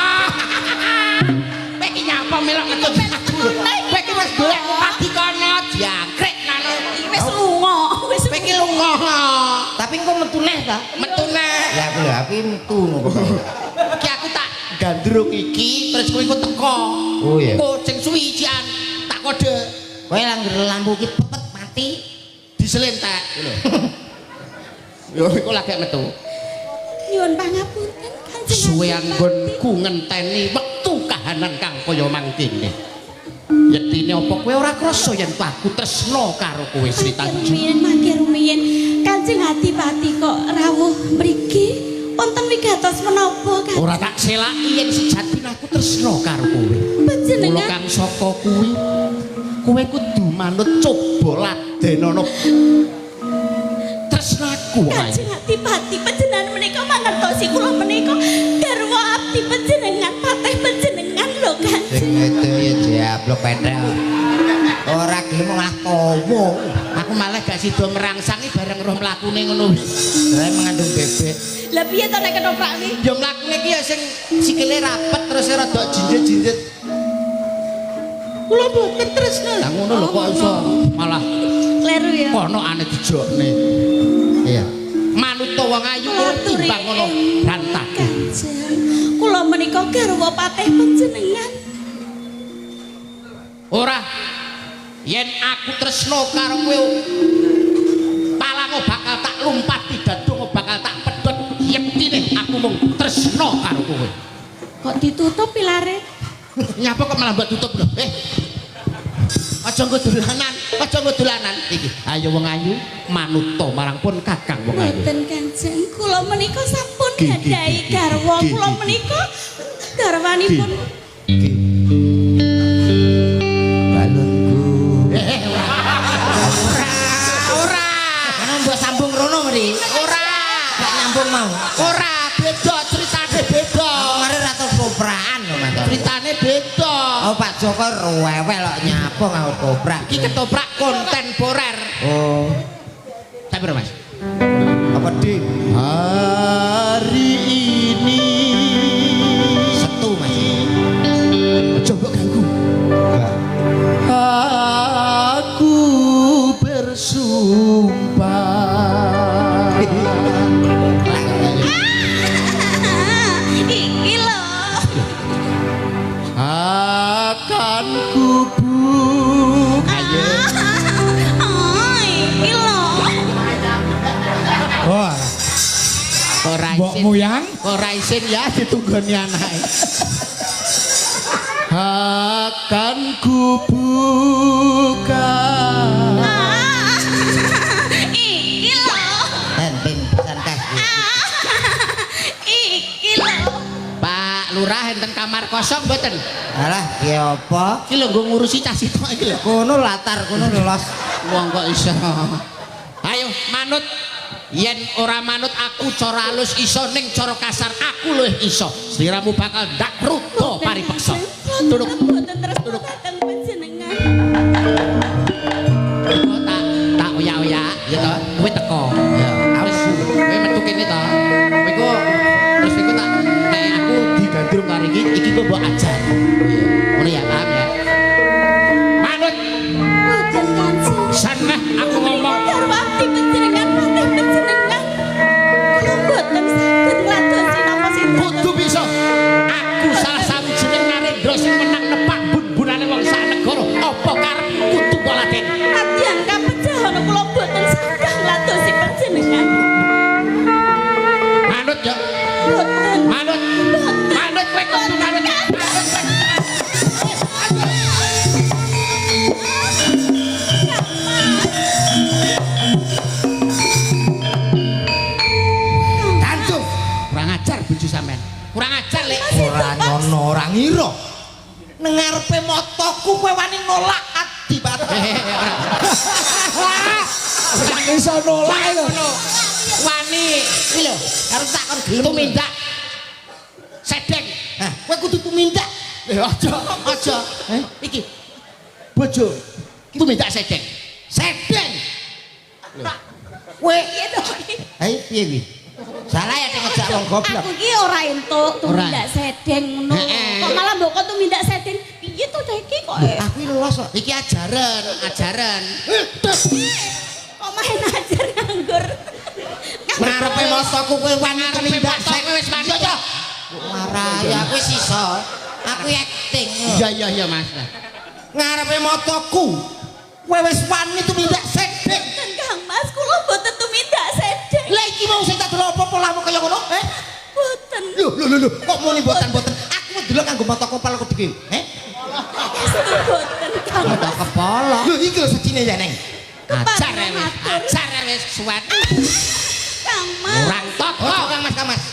S2: kowe iki nyapa melok ngetut kowe iki wis golek padi kono jangkrik nang
S6: Wis lunga, wis
S2: kowe iki lunga
S1: Tapi engko metu neh ta?
S2: metu neh
S1: Ya aku lho, aku metu ngono kok.
S2: iki aku tak gandrung iki terus kowe engko teko
S1: Oh, iya.
S2: engko sing suwi cian tak kode
S1: Kowe langgar lampu ki pepet mati.
S2: diselentek lho yo iku lagi metu
S6: nyuwun pangapunten Kanjeng
S2: suwe
S6: Adipati.
S2: anggonku ngenteni wektu kahanan kang kaya mangkene yektine apa kowe ora krasa yen aku tresno karo kowe Sri Tanjung
S6: Mangke rumiyin Kanjeng Adipati kok rawuh mriki wonten wigatos menapa Kanjeng
S2: ora tak selaki yen sejatine aku tresno karo kowe mula
S6: panjenengan
S2: kang saka kuwi kowe kudu manut coba ladenana tresnaku wae
S6: Kanjeng Adipati panjenengan menika mangertosi kula menika garwa abdi panjenengan patih panjenengan lho Kanjeng
S1: Sing itu ya jablok pedel. Ora gelem malah tawa.
S2: aku malah gak sida merangsangi bareng roh mlakune ngono
S1: Lah mengandung bebek.
S6: lah piye to nek ketoprak iki
S2: ya mlakune iki ya sing sikile rapet terus rada jinjit-jinjit kula mboten tresno lah ngono lho kok iso malah
S6: kleru ya
S2: kono ane dijokne
S1: Iya.
S2: manut wong ayu kok timbang ngono rantaku
S6: Kanjeng kula menika garwa patih panjenengan
S2: ora yen aku tresno karo kowe palango bakal tak lumpati dadung bakal tak pedhot yektine aku mung tresno karo kowe
S6: Kok ditutup pilare?
S2: Nyapa kok malah mbok tutup lho. Aja nggo dolanan, aja nggo dolanan. Iki, ayo wong ayu manut marang pun Kakang wong ayu.
S6: Mboten Kanjeng, kula menika sampun gadhahi garwa, kula menika garwanipun.
S1: Balunku.
S2: Ora.
S1: Ana mbok sambung rono mriki.
S2: Ora.
S1: Gak nyambung mau.
S2: Ora, beda ceritane beda.
S1: Kemarin ratu kopraan lho, Mas.
S2: Ceritane beda.
S1: Oh, Pak Joko rewel kok nyapa nganggo koprak.
S2: Iki ketoprak kontemporer.
S1: Oh.
S2: Tapi Mas.
S4: Apa di
S5: Hari ini
S1: Setu, Mas.
S5: coba ganggu. Aku bersumpah
S6: Iki lho.
S5: akan kubuka.
S6: Iki lho.
S3: Wah,
S2: Ora
S3: mbok
S2: isin.
S3: muyang.
S2: Ora isin ya ditunggoni anake.
S5: Akan kubuka
S6: Iki lho.
S1: Enten pisan kas.
S6: Iki lho.
S2: Pak Lurah enten kamar kosong mboten?
S1: Alah, ki apa?
S2: Iki lho nggo ngurusi cah sitok iki lho.
S1: Kono latar kono los.
S2: Wong kok iso. Ayo manut. Yen ora manut aku cara halus iso ning cara kasar aku luwih iso. Sliramu bakal ndak rudo paripeksa. Duduk.
S6: Mboten terus dateng panjenengan.
S2: Iku tak oya-oya ya to. Kowe teko. Ya. Wis kowe metu kene to. Kowe iku terus iku tak nek aku digandrung karo iki kok mbok ajar. Ngono ya, paham ya. Manut.
S6: Mboten Kanjeng.
S2: Saneh aku ngomong.
S6: Garwati panjenengan patih panjenengan. Kula mboten saged ngladosi napa sinten.
S2: Kudu bisa. Aku salah sawijining narendra sing menang nepak bun-bunane wong sak negara. Apa karep kudu kolaten?
S6: Adyan kapejahan kula mboten saged ngladosi panjenengan.
S2: Manut ya.
S6: Mboten.
S2: Manut. Manut kowe kudu manut.
S4: Tanjung
S2: Kurang ajar bojo sampean. Kurang ajar lek.
S4: ora ngono, ora ngira. Nang ngarepe motoku kowe wani nolak adipati.
S3: Iso nolak lho.
S2: Wani iki lho, karo tak kon gelem tumindak. Sedeng.
S4: Hah, kowe kudu tumindak.
S2: Aja. Iki bojo tumindak sedeng. Sedeng.
S4: Kowe
S6: Piye to iki?
S1: Ayo piye kuwi? Salah ya nek ngejak wong goblok.
S6: Aku ki ora entuk tumindak sedeng ngono.
S2: Heeh.
S6: Kok malah mbok kok tumindak sedeng. Piye to ta iki kok?
S1: Aku iki los kok.
S2: Iki ajaran.
S6: Kok main ajar nganggur.
S1: Ngarepe motoku kowe wani tumindak sek
S2: wis wani.
S1: Marai aku wis iso. Aku acting.
S2: Iya Mas.
S1: Ngarepe motoku kowe wis wani tumindak sedek.
S6: Dan Kang Mas kula mboten tumindak sedeng.
S1: Lah iki mau sing tak delok apa polamu kaya ngono?
S6: Mboten.
S1: Lho, kok muni mboten-mboten. Aku ndelok kanggo mata kepala kok iki.
S6: Estu mboten Kang
S1: Mata
S6: Mas.
S1: kepala. Lho iki lho secine ya, Neng.
S2: Ajar wis suwat.
S6: Kang Mas.
S2: Orang toko Kang Mas.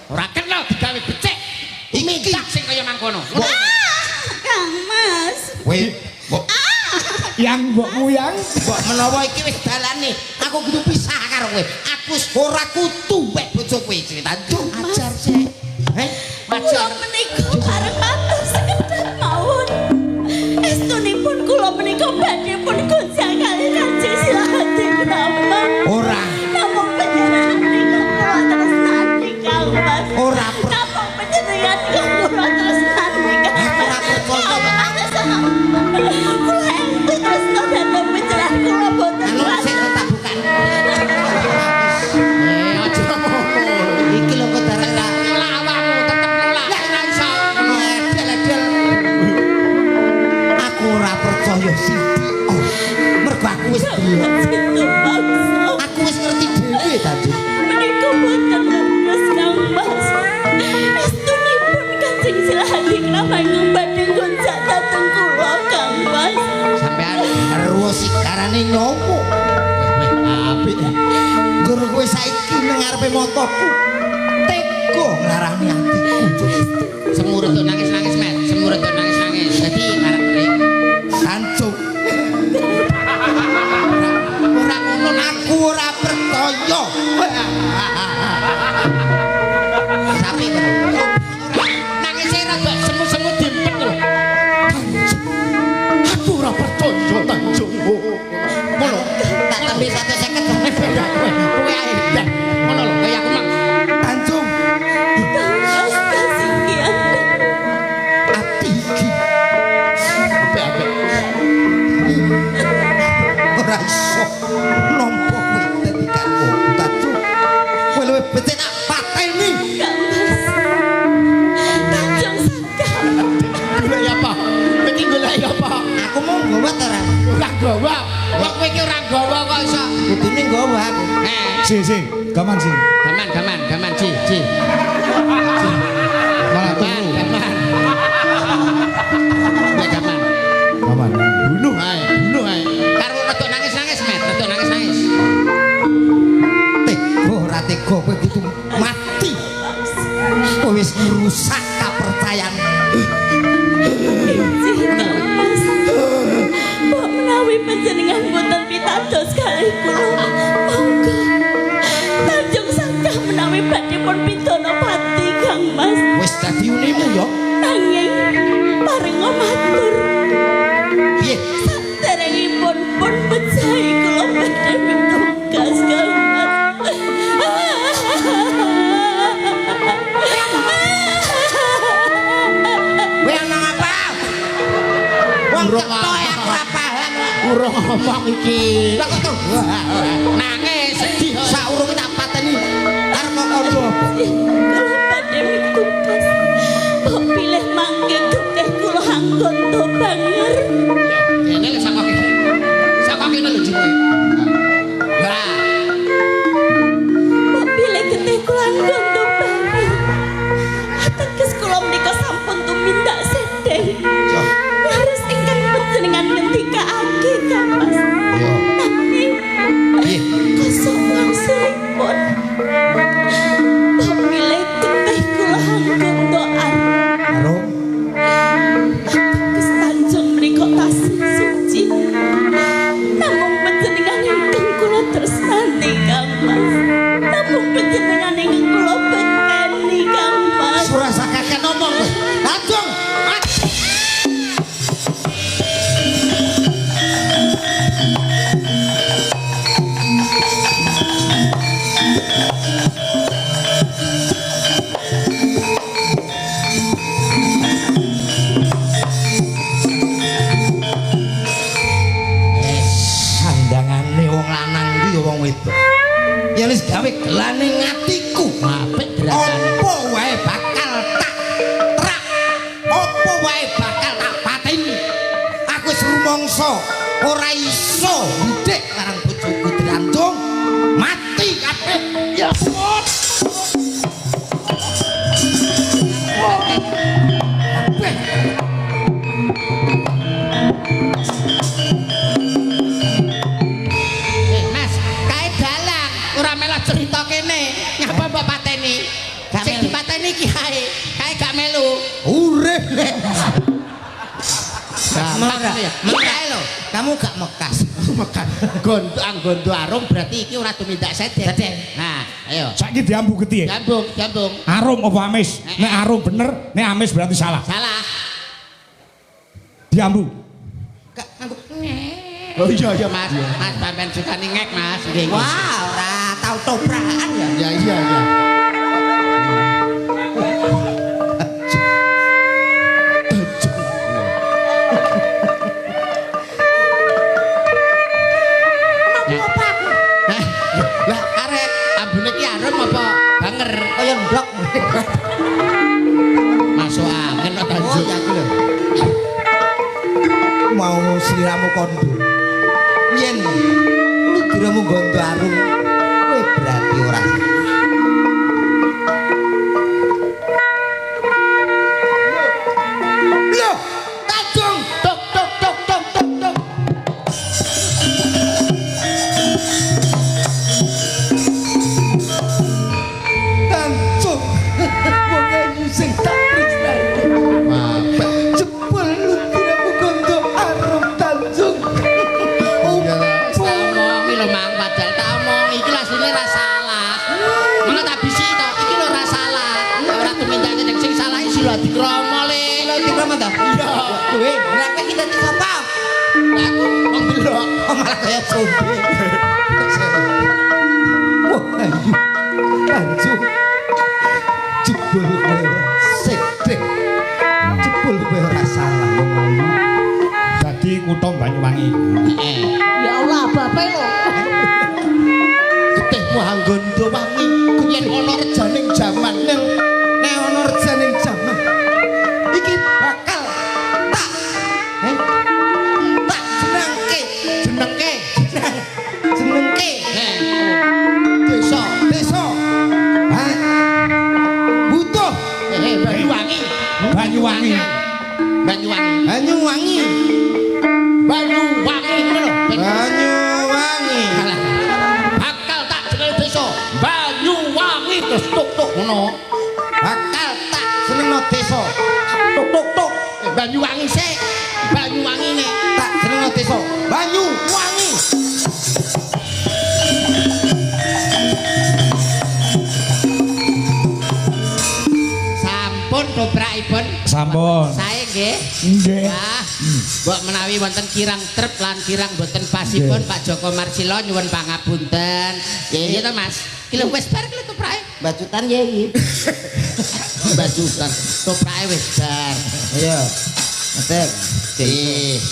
S2: Ora kenal digawe becik. Iki sing kaya mangkono.
S6: Kang Mas.
S1: Kowe mbok
S3: Yang mbok muyang.
S1: mbok menawa iki wis dalane, aku kudu pisah karo kowe. Aku wis ora kudu wek bojo kowe cerita. Ajar sik.
S6: Kula menika arep matur sekedhap mawon. Estunipun kula menika badhe pun gonjang kali Kanjeng Silahati Brahma.
S1: Ora.
S6: Namung panjenengan menika kula tresnani Kang Mas.
S1: Ora.
S6: Namung panjenengan kula tresnani Kang Mas. Kula entu tresno dhateng panjenengan kula boten.
S1: Anu sik tak buka.
S2: Aja ngono.
S1: Iki lho kok darah
S2: Nolak awakmu tetep nolak. Ora iso.
S1: edel-edel. Aku ora percaya sih. Oh, mergo aku wis delok.
S6: Cinta bangsa.
S1: Aku wis ngerti dhewe tadi.
S6: Menika boten leres Kang Mas.
S2: Semurut tuh nangis-nangis, Met. Semurut tuh nangis-nangis. Dadi karaktere.
S4: Tanjung. Ora ngono aku ora percaya.
S1: Tapi bener.
S2: Nangisnya rada semu-semu dimpet lho.
S5: Aku ora percaya Tanjung.
S1: Ngono. Tak tambahi 150.
S2: Kowe ae. Ya, ngono lho kaya aku mang.
S4: Tanjung,
S6: Mas kasihan.
S4: ati iki
S5: Apik-apik.
S4: ora iso nampa kowe dadi karo Tanjung. Kowe luwih becik tak pateni.
S6: Kang Mas. Tanjung Saka.
S5: Golek apa? Iki golek apa?
S1: Aku mau nggawa ta ora?
S2: Ora gawa. Kok kowe iki ora gawa kok iso.
S1: Kudune nggawa aku.
S3: Si, gaman si.
S2: Gaman, Ci.
S3: Malah
S2: Gaman. Ya gaman.
S3: gaman.
S5: Bunuh ae.
S2: Karo rada nangis-nangis, Met. Rada nangis-nangis.
S4: Tega ora tega kowe kudu mati. Kowe wis ngrusak kapercayaan.
S6: Injih Kang Mas. Mbok menawi panjenengan boten pitados kalih kula. Monggo. Tanjung Saka menawi badhe pun pidana pati Kang Mas.
S4: Wis dadi unimu ya.
S6: Nanging parenga matur.
S4: Piye?
S6: Saderengipun pun pejahi kula badhe tugas Kang Mas.
S1: Kowe ana apa? Wong ketoke aku ora paham.
S5: Urung ngomong iki.
S1: Lah kok to?
S2: Nangis sedih.
S1: Saurung tak pateni. Arep kono apa?
S6: Kula badhe tugas. Kok pilih mangke getih kula anggon to banger.
S2: Kene lek sakoke. Sakoke lho jiwe. Lah,
S6: Kok pilih getih kula anggon to banger. Ateges kula menika sampun tumindak sedheng. Harus ingkang panjenengan ngendikake Kang Mas.
S4: Yo.
S6: Nanging
S4: Piye?
S6: kosok wangsulipun. Kok pilih getih kula anggon doan.
S4: Karo
S6: Ateges Tanjung menika tasih suci. Namung panjenengan ingkang kula tresnani Kang Mas. Namung panjenengan ingkang kula beteni Kang Mas.
S4: ora sakake ngomong kowe. Tanjung. Sandangane wong lanang iki ya wong wedok. Ya wis gawe gelane ngatiku.
S2: apik gerakan.
S4: Apa wae bakal tak trak. Apa wae bakal tak pateni. Aku wis rumangsa ora iso ndek karang bojoku Tanjung. Mati kabeh. Ya ampun. Kabeh.
S2: Mas, kae dalang ora melok cerita kene. Nyapa mbok pateni?
S1: Gak
S2: Sing
S1: melu.
S2: dipateni ki kae gak melu.
S4: Urip nek.
S2: Gampang ya.
S1: Mekae lho, kamu gak mekas.
S2: Mekan anggondo arum berarti iki ora tumindak sedek. Nah, ayo.
S3: Saiki diambu getih.
S2: Jambung.
S3: Arum apa amis? Nek arum bener, nek amis berarti salah.
S2: Salah.
S3: Diambu.
S1: Gak nganggo.
S5: Oh iya
S2: Mas, Mas sampean suka ngek Mas. Nggih.
S1: Wah, ora tau toprakan ya.
S5: iya.
S2: Lah arek ambune ki arum apa banger?
S1: Kaya ndok.
S2: Masuk angin kok
S1: Oh,
S2: Tanjung.
S1: ya aku lho.
S4: Mau sliramu kondo. Yen lu diramu gondo arum, kowe berarti ora. Loh, Tanjung.
S2: Tuk.
S4: Tanjung. Wong ayu sing tak tresnani.
S2: sila dikrama le.
S1: Sila dikrama ta?
S2: Iya.
S1: Kowe, berapa kita sapa?
S2: Aku wong delok.
S1: Oh, malah kayak zombie. Wah, anju. Jebul kowe ora sedek. Jebul kowe ora salah wong ayu.
S3: Dadi kutha Banyuwangi.
S2: Heeh.
S6: Ya Allah, bapak lho.
S2: Getihmu anggondo wangi. Yen ana rejaning jaman nil.
S1: Nek ana rejaning jaman iki bakal tak tak jenengke jenengke desa hah butuh
S2: Banyuwangi.
S3: Banyuwangi.
S1: Banyuwangi
S2: ngono lho.
S1: Banyuwangi
S2: Bakal tak jeneng desa Banyuwangi terus tuk-tuk ngono.
S1: bakal tak jenengno desa tuk
S2: Banyuwangi sik. Banyuwangi nek
S1: tak jenengno desa Banyuwangi.
S2: sampun dobrakipun.
S3: Sampun.
S2: Sae nggih.
S3: Nggih.
S2: Wah, mbok menawi wonten kirang trep lan kirang boten pasipun Pak Joko Marsilo nyuwun pangapunten. Nggih to Mas. Ki lho wis bar ki lho toprake.
S1: Bacutan ya iki.
S2: Bajukan toprake wis bar.
S1: Ayo. Ngetek.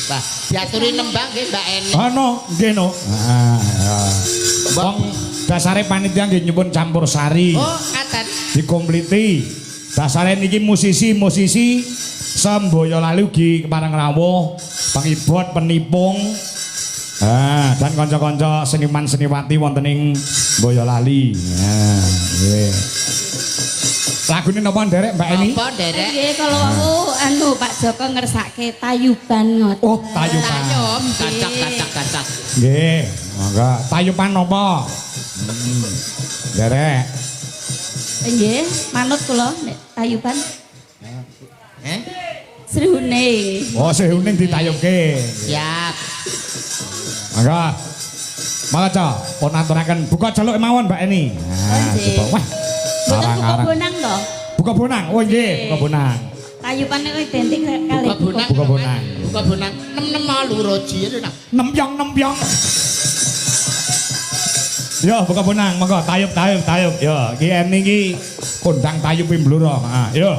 S2: Pak, diaturi nembang nggih Mbak Eni.
S3: Ana nggih no. Wong dasare panitia nggih nyuwun campur sari.
S2: Oh, katen.
S3: Dikompliti. Dasare niki musisi Semboyolali ugi kepareng rawuh, pengibot, penipung. Dan kanca-kanca seniman-seniwati wonten ing Boyolali. Nah, nggih. Lagune napa nderek Mbak Eni?
S2: Apa nderek?
S6: Nggih, kalau aku anu Pak Joko ngersake tayuban ngoten.
S3: Oh, tayuban.
S2: Tayub, kacak.
S3: Nggih, monggo. Tayuban napa? Nderek.
S6: Nggih, manut kula nek tayuban.
S1: Eh?
S6: Sri Huning.
S3: Oh, sehuning ditayubke.
S2: Siap.
S3: Monggo. Monggo, pun aturaken buka jaluk mawon Mbak Eni. Nah,
S6: Nggih.
S3: coba wah.
S6: Mboten buka
S3: Arang-arang.
S6: bonang to.
S3: Buka bonang. Oh nggih, buka bonang.
S6: Tayuban niku identik kali
S2: Buka bonang.
S3: Buka bonang.
S2: Buka bonang. Nem-nem malu roji itu nah.
S3: Nembyong. Yo, buka bonang, monggo tayub. Yo, iki Eni iki kondang tayub Bluro. Ah, yo.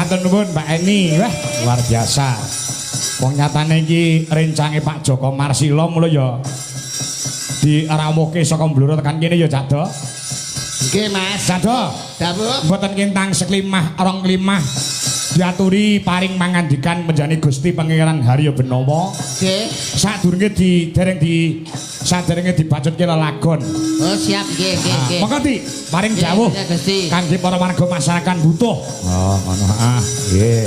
S3: Matur nuwun Mbak Eni, wah luar biasa. Wong nyatane iki rencange Pak Joko Marsila mula ya dirawoke saka Blora tekan kene ya Cak Do.
S2: Nggih Mas.
S3: Cak Do.
S2: Dawuh.
S3: Mboten kintang seklimah rong klimah diaturi paring mangandikan menjani Gusti Pangeran Harya Benawa.
S2: Nggih.
S3: Sadurunge saderenge dibacutke lelagon.
S2: Oh siap nggih nggih.
S3: Monggo Di, paring dawuh kangge para warga masyarakat butuh. Oh, ngono nggih.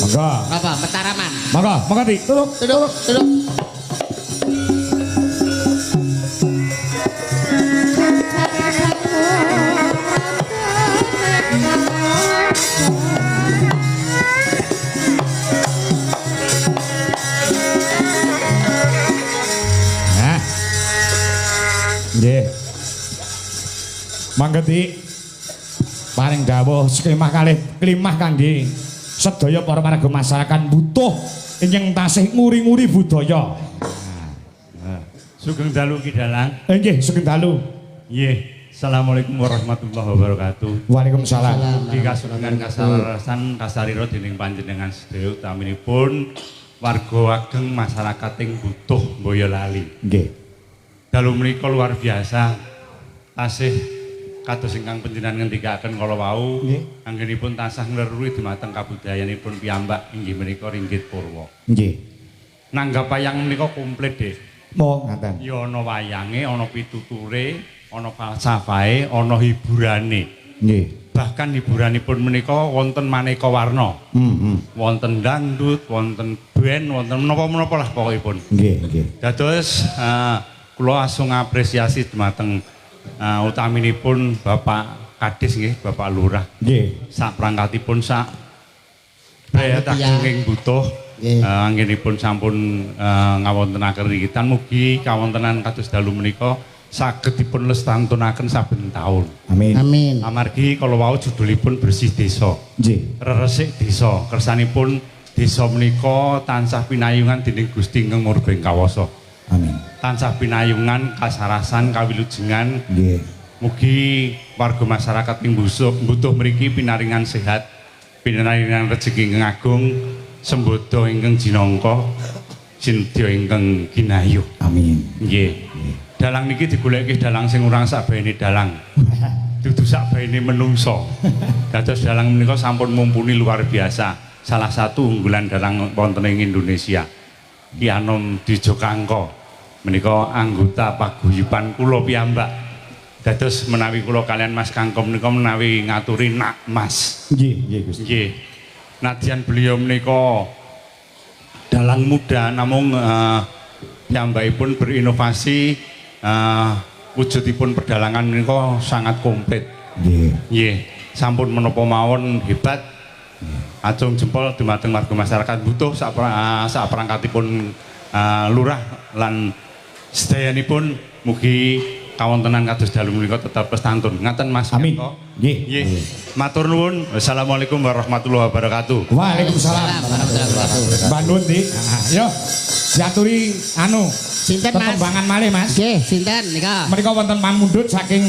S3: Monggo.
S2: Apa Metaraman?
S3: Monggo Di, turuk. Nggih. Mangga Di. Paring dawuh seklimah kalih klimah kangge sedaya para warga masyarakat butuh ingkang tasih nguri-nguri budaya.
S7: Sugeng dalu Ki Dalang.
S3: Nggih, sugeng dalu.
S7: Nggih. Assalamualaikum warahmatullahi wabarakatuh.
S3: Waalaikumsalam.
S7: Di kasugengan kasarasan kasarira dening panjenengan sedaya utaminipun warga ageng masyarakat ing butuh Boyolali.
S3: Nggih.
S7: Dalu menika luar biasa. Tasih kados ingkang panjenengan ngendikaken kala wau, anggenipun tansah ngleruri dumateng kabudayanipun piyambak inggih menika Ringgit Purwa.
S3: Nggih.
S7: Nanggap wayang menika komplit, Dik.
S3: Mo ngaten.
S7: Ya ana wayange, ana pituture, ana falsafahe, ana hiburane.
S3: Nggih.
S7: Bahkan hiburanipun menika wonten maneka warna. Wonten dangdut, wonten band, wonten menapa-menapa lah pokokipun.
S3: Nggih, nggih.
S7: Dados kula asung apresiasi dumateng utaminipun Bapak Kadis nggih, Bapak Lurah.
S3: Nggih.
S7: Saprangkatipun sak Brayat ageng butuh. Anggenipun sampun ngawontenaken rigitan, mugi kawontenan kados dalu menika saged dipun lestantunaken saben taun.
S3: Amin.
S2: Amin.
S7: Amargi kala wau judulipun Bersih Desa.
S3: Nggih.
S7: Reresik desa. Kersanipun desa menika tansah pinayungan dening Gusti ingkang Murbeng Kawasa.
S3: Amin.
S7: Tansah pinayungan kasarasan kawilujengan.
S3: Nggih.
S7: Mugi warga masyarakat ing butuh mriki pinaringan sehat, pinaringan rejeki ingkang agung, sembodo ingkang jinangka, sinedya ingkang ginayu.
S3: Amin.
S7: Nggih. Dalang niki digoleki dalang sing urang sakbaene dalang. Dudu sakbaene menungso. Dados dalang menika sampun mumpuni luar biasa. Salah satu unggulan dalang wonten ing Indonesia. Ki Anom Dijokangka menika anggota paguyuban kula piyambak. Dados menawi kula kalian Mas Kangkom menika menawi ngaturi nak Mas.
S3: Nggih, nggih Gusti.
S7: Nggih. Nadyan beliau menika dalang muda namung piyambakipun berinovasi wujudipun perdalangan menika sangat komplit.
S3: Nggih.
S7: Nggih, sampun menapa mawon hebat. Acung jempol dumateng warga masyarakat butuh saprangkatipun lurah lan sedayanipun mugi kawontenan kados dalu menika tetep lestantun. Ngaten Mas.
S3: Amin. Nggih.
S7: Nggih. Matur nuwun. Wassalamualaikum warahmatullahi wabarakatuh.
S3: Waalaikumsalam. Bandun Di. Yo. Diaturi
S2: Sinten Mas?
S3: tetembangan malih Mas.
S2: Nggih, sinten nika?
S3: Menika wonten Mamundut saking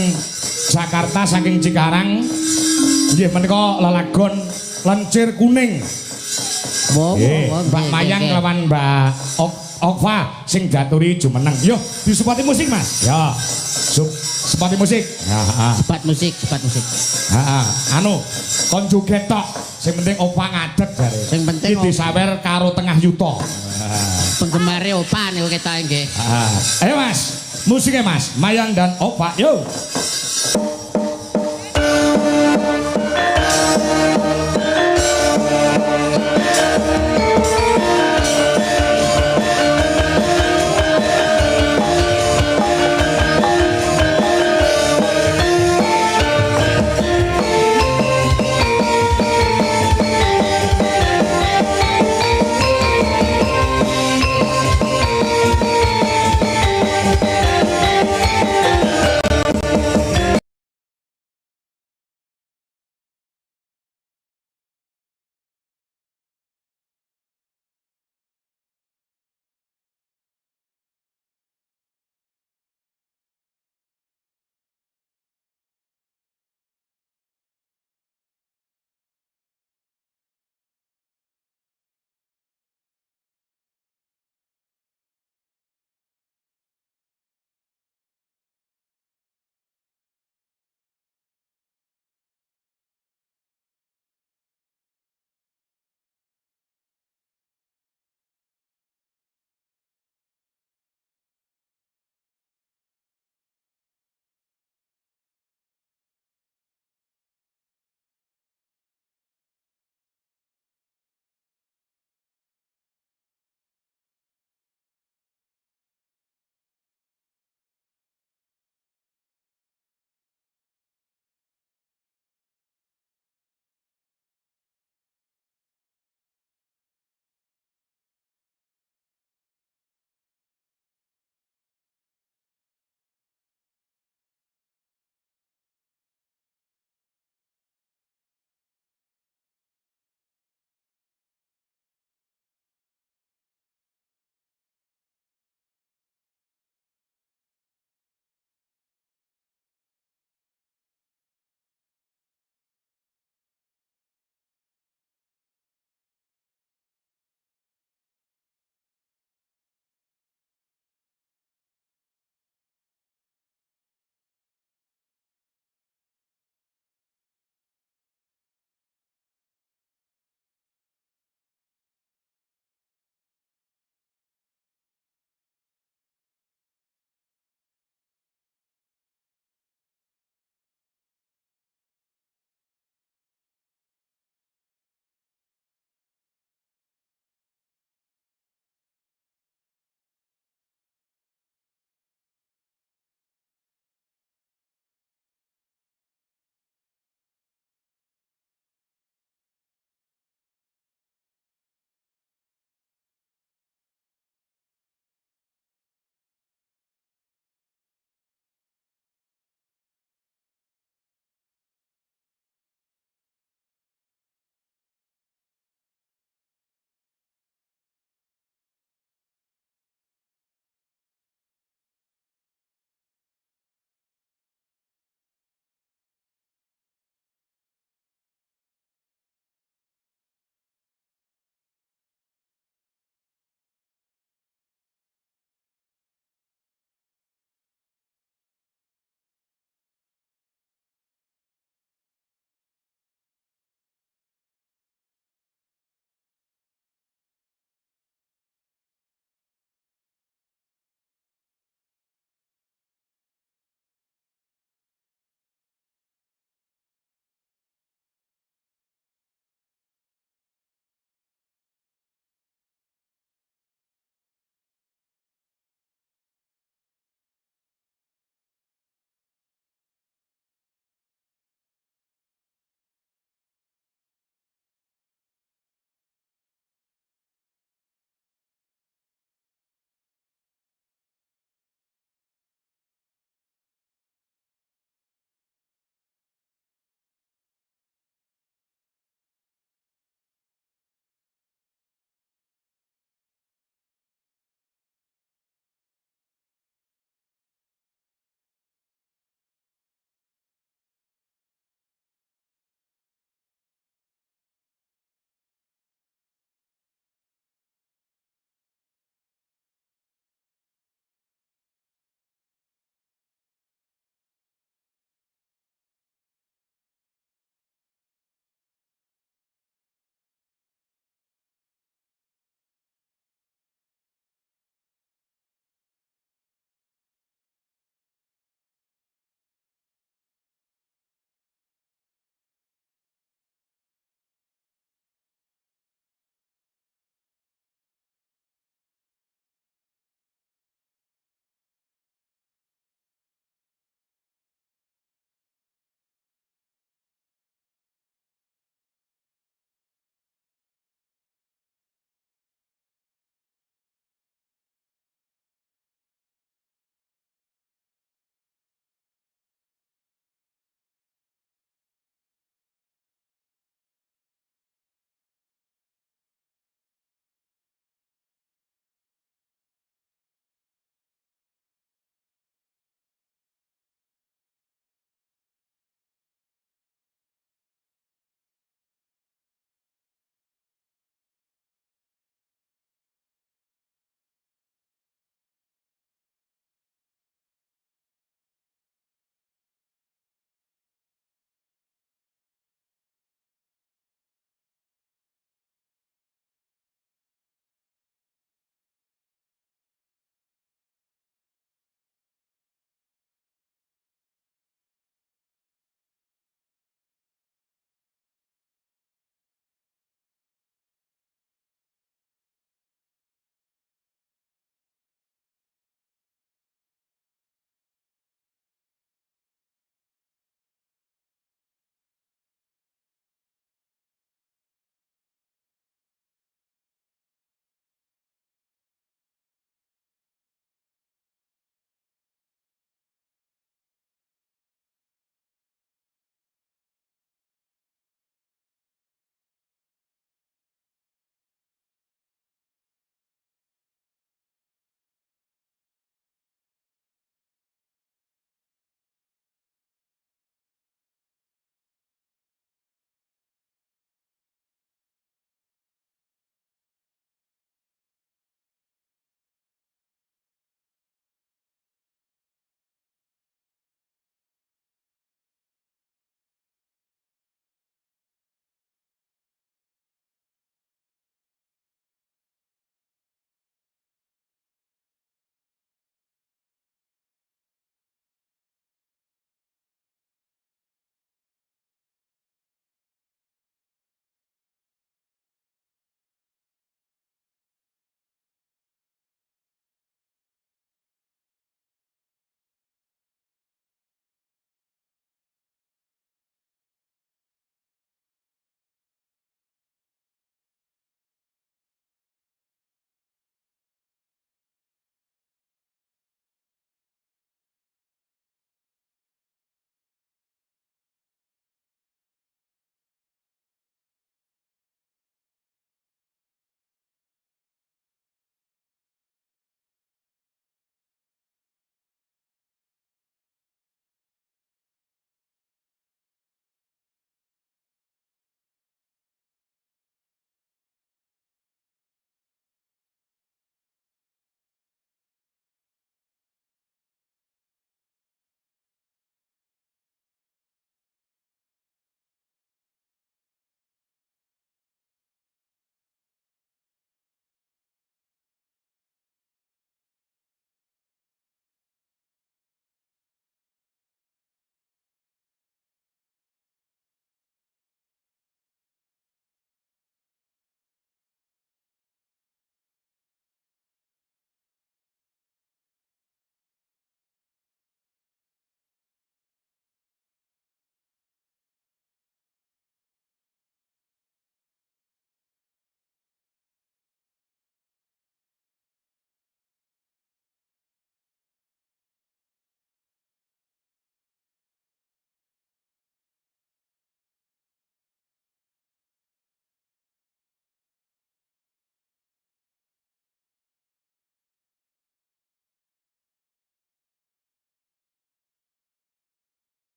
S3: Jakarta saking Cikarang. Nggih menika lelagon Lencir Kuning. Nggih, Mbak Mayang lawan Mbak Okva sing diaturi jumeneng. Yo, disupati musik Mas. Ya. Sepati musik.
S2: Sepat musik.
S3: Kon joget tok. Sing penting Okva ngadeg jare.
S2: Sing penting
S3: iki disawer karo tengah yuta.
S2: Penggemare Opa niku ketok nggih.
S3: Ayo Mas, musiknya Mas, Mayang dan Okva. Yo.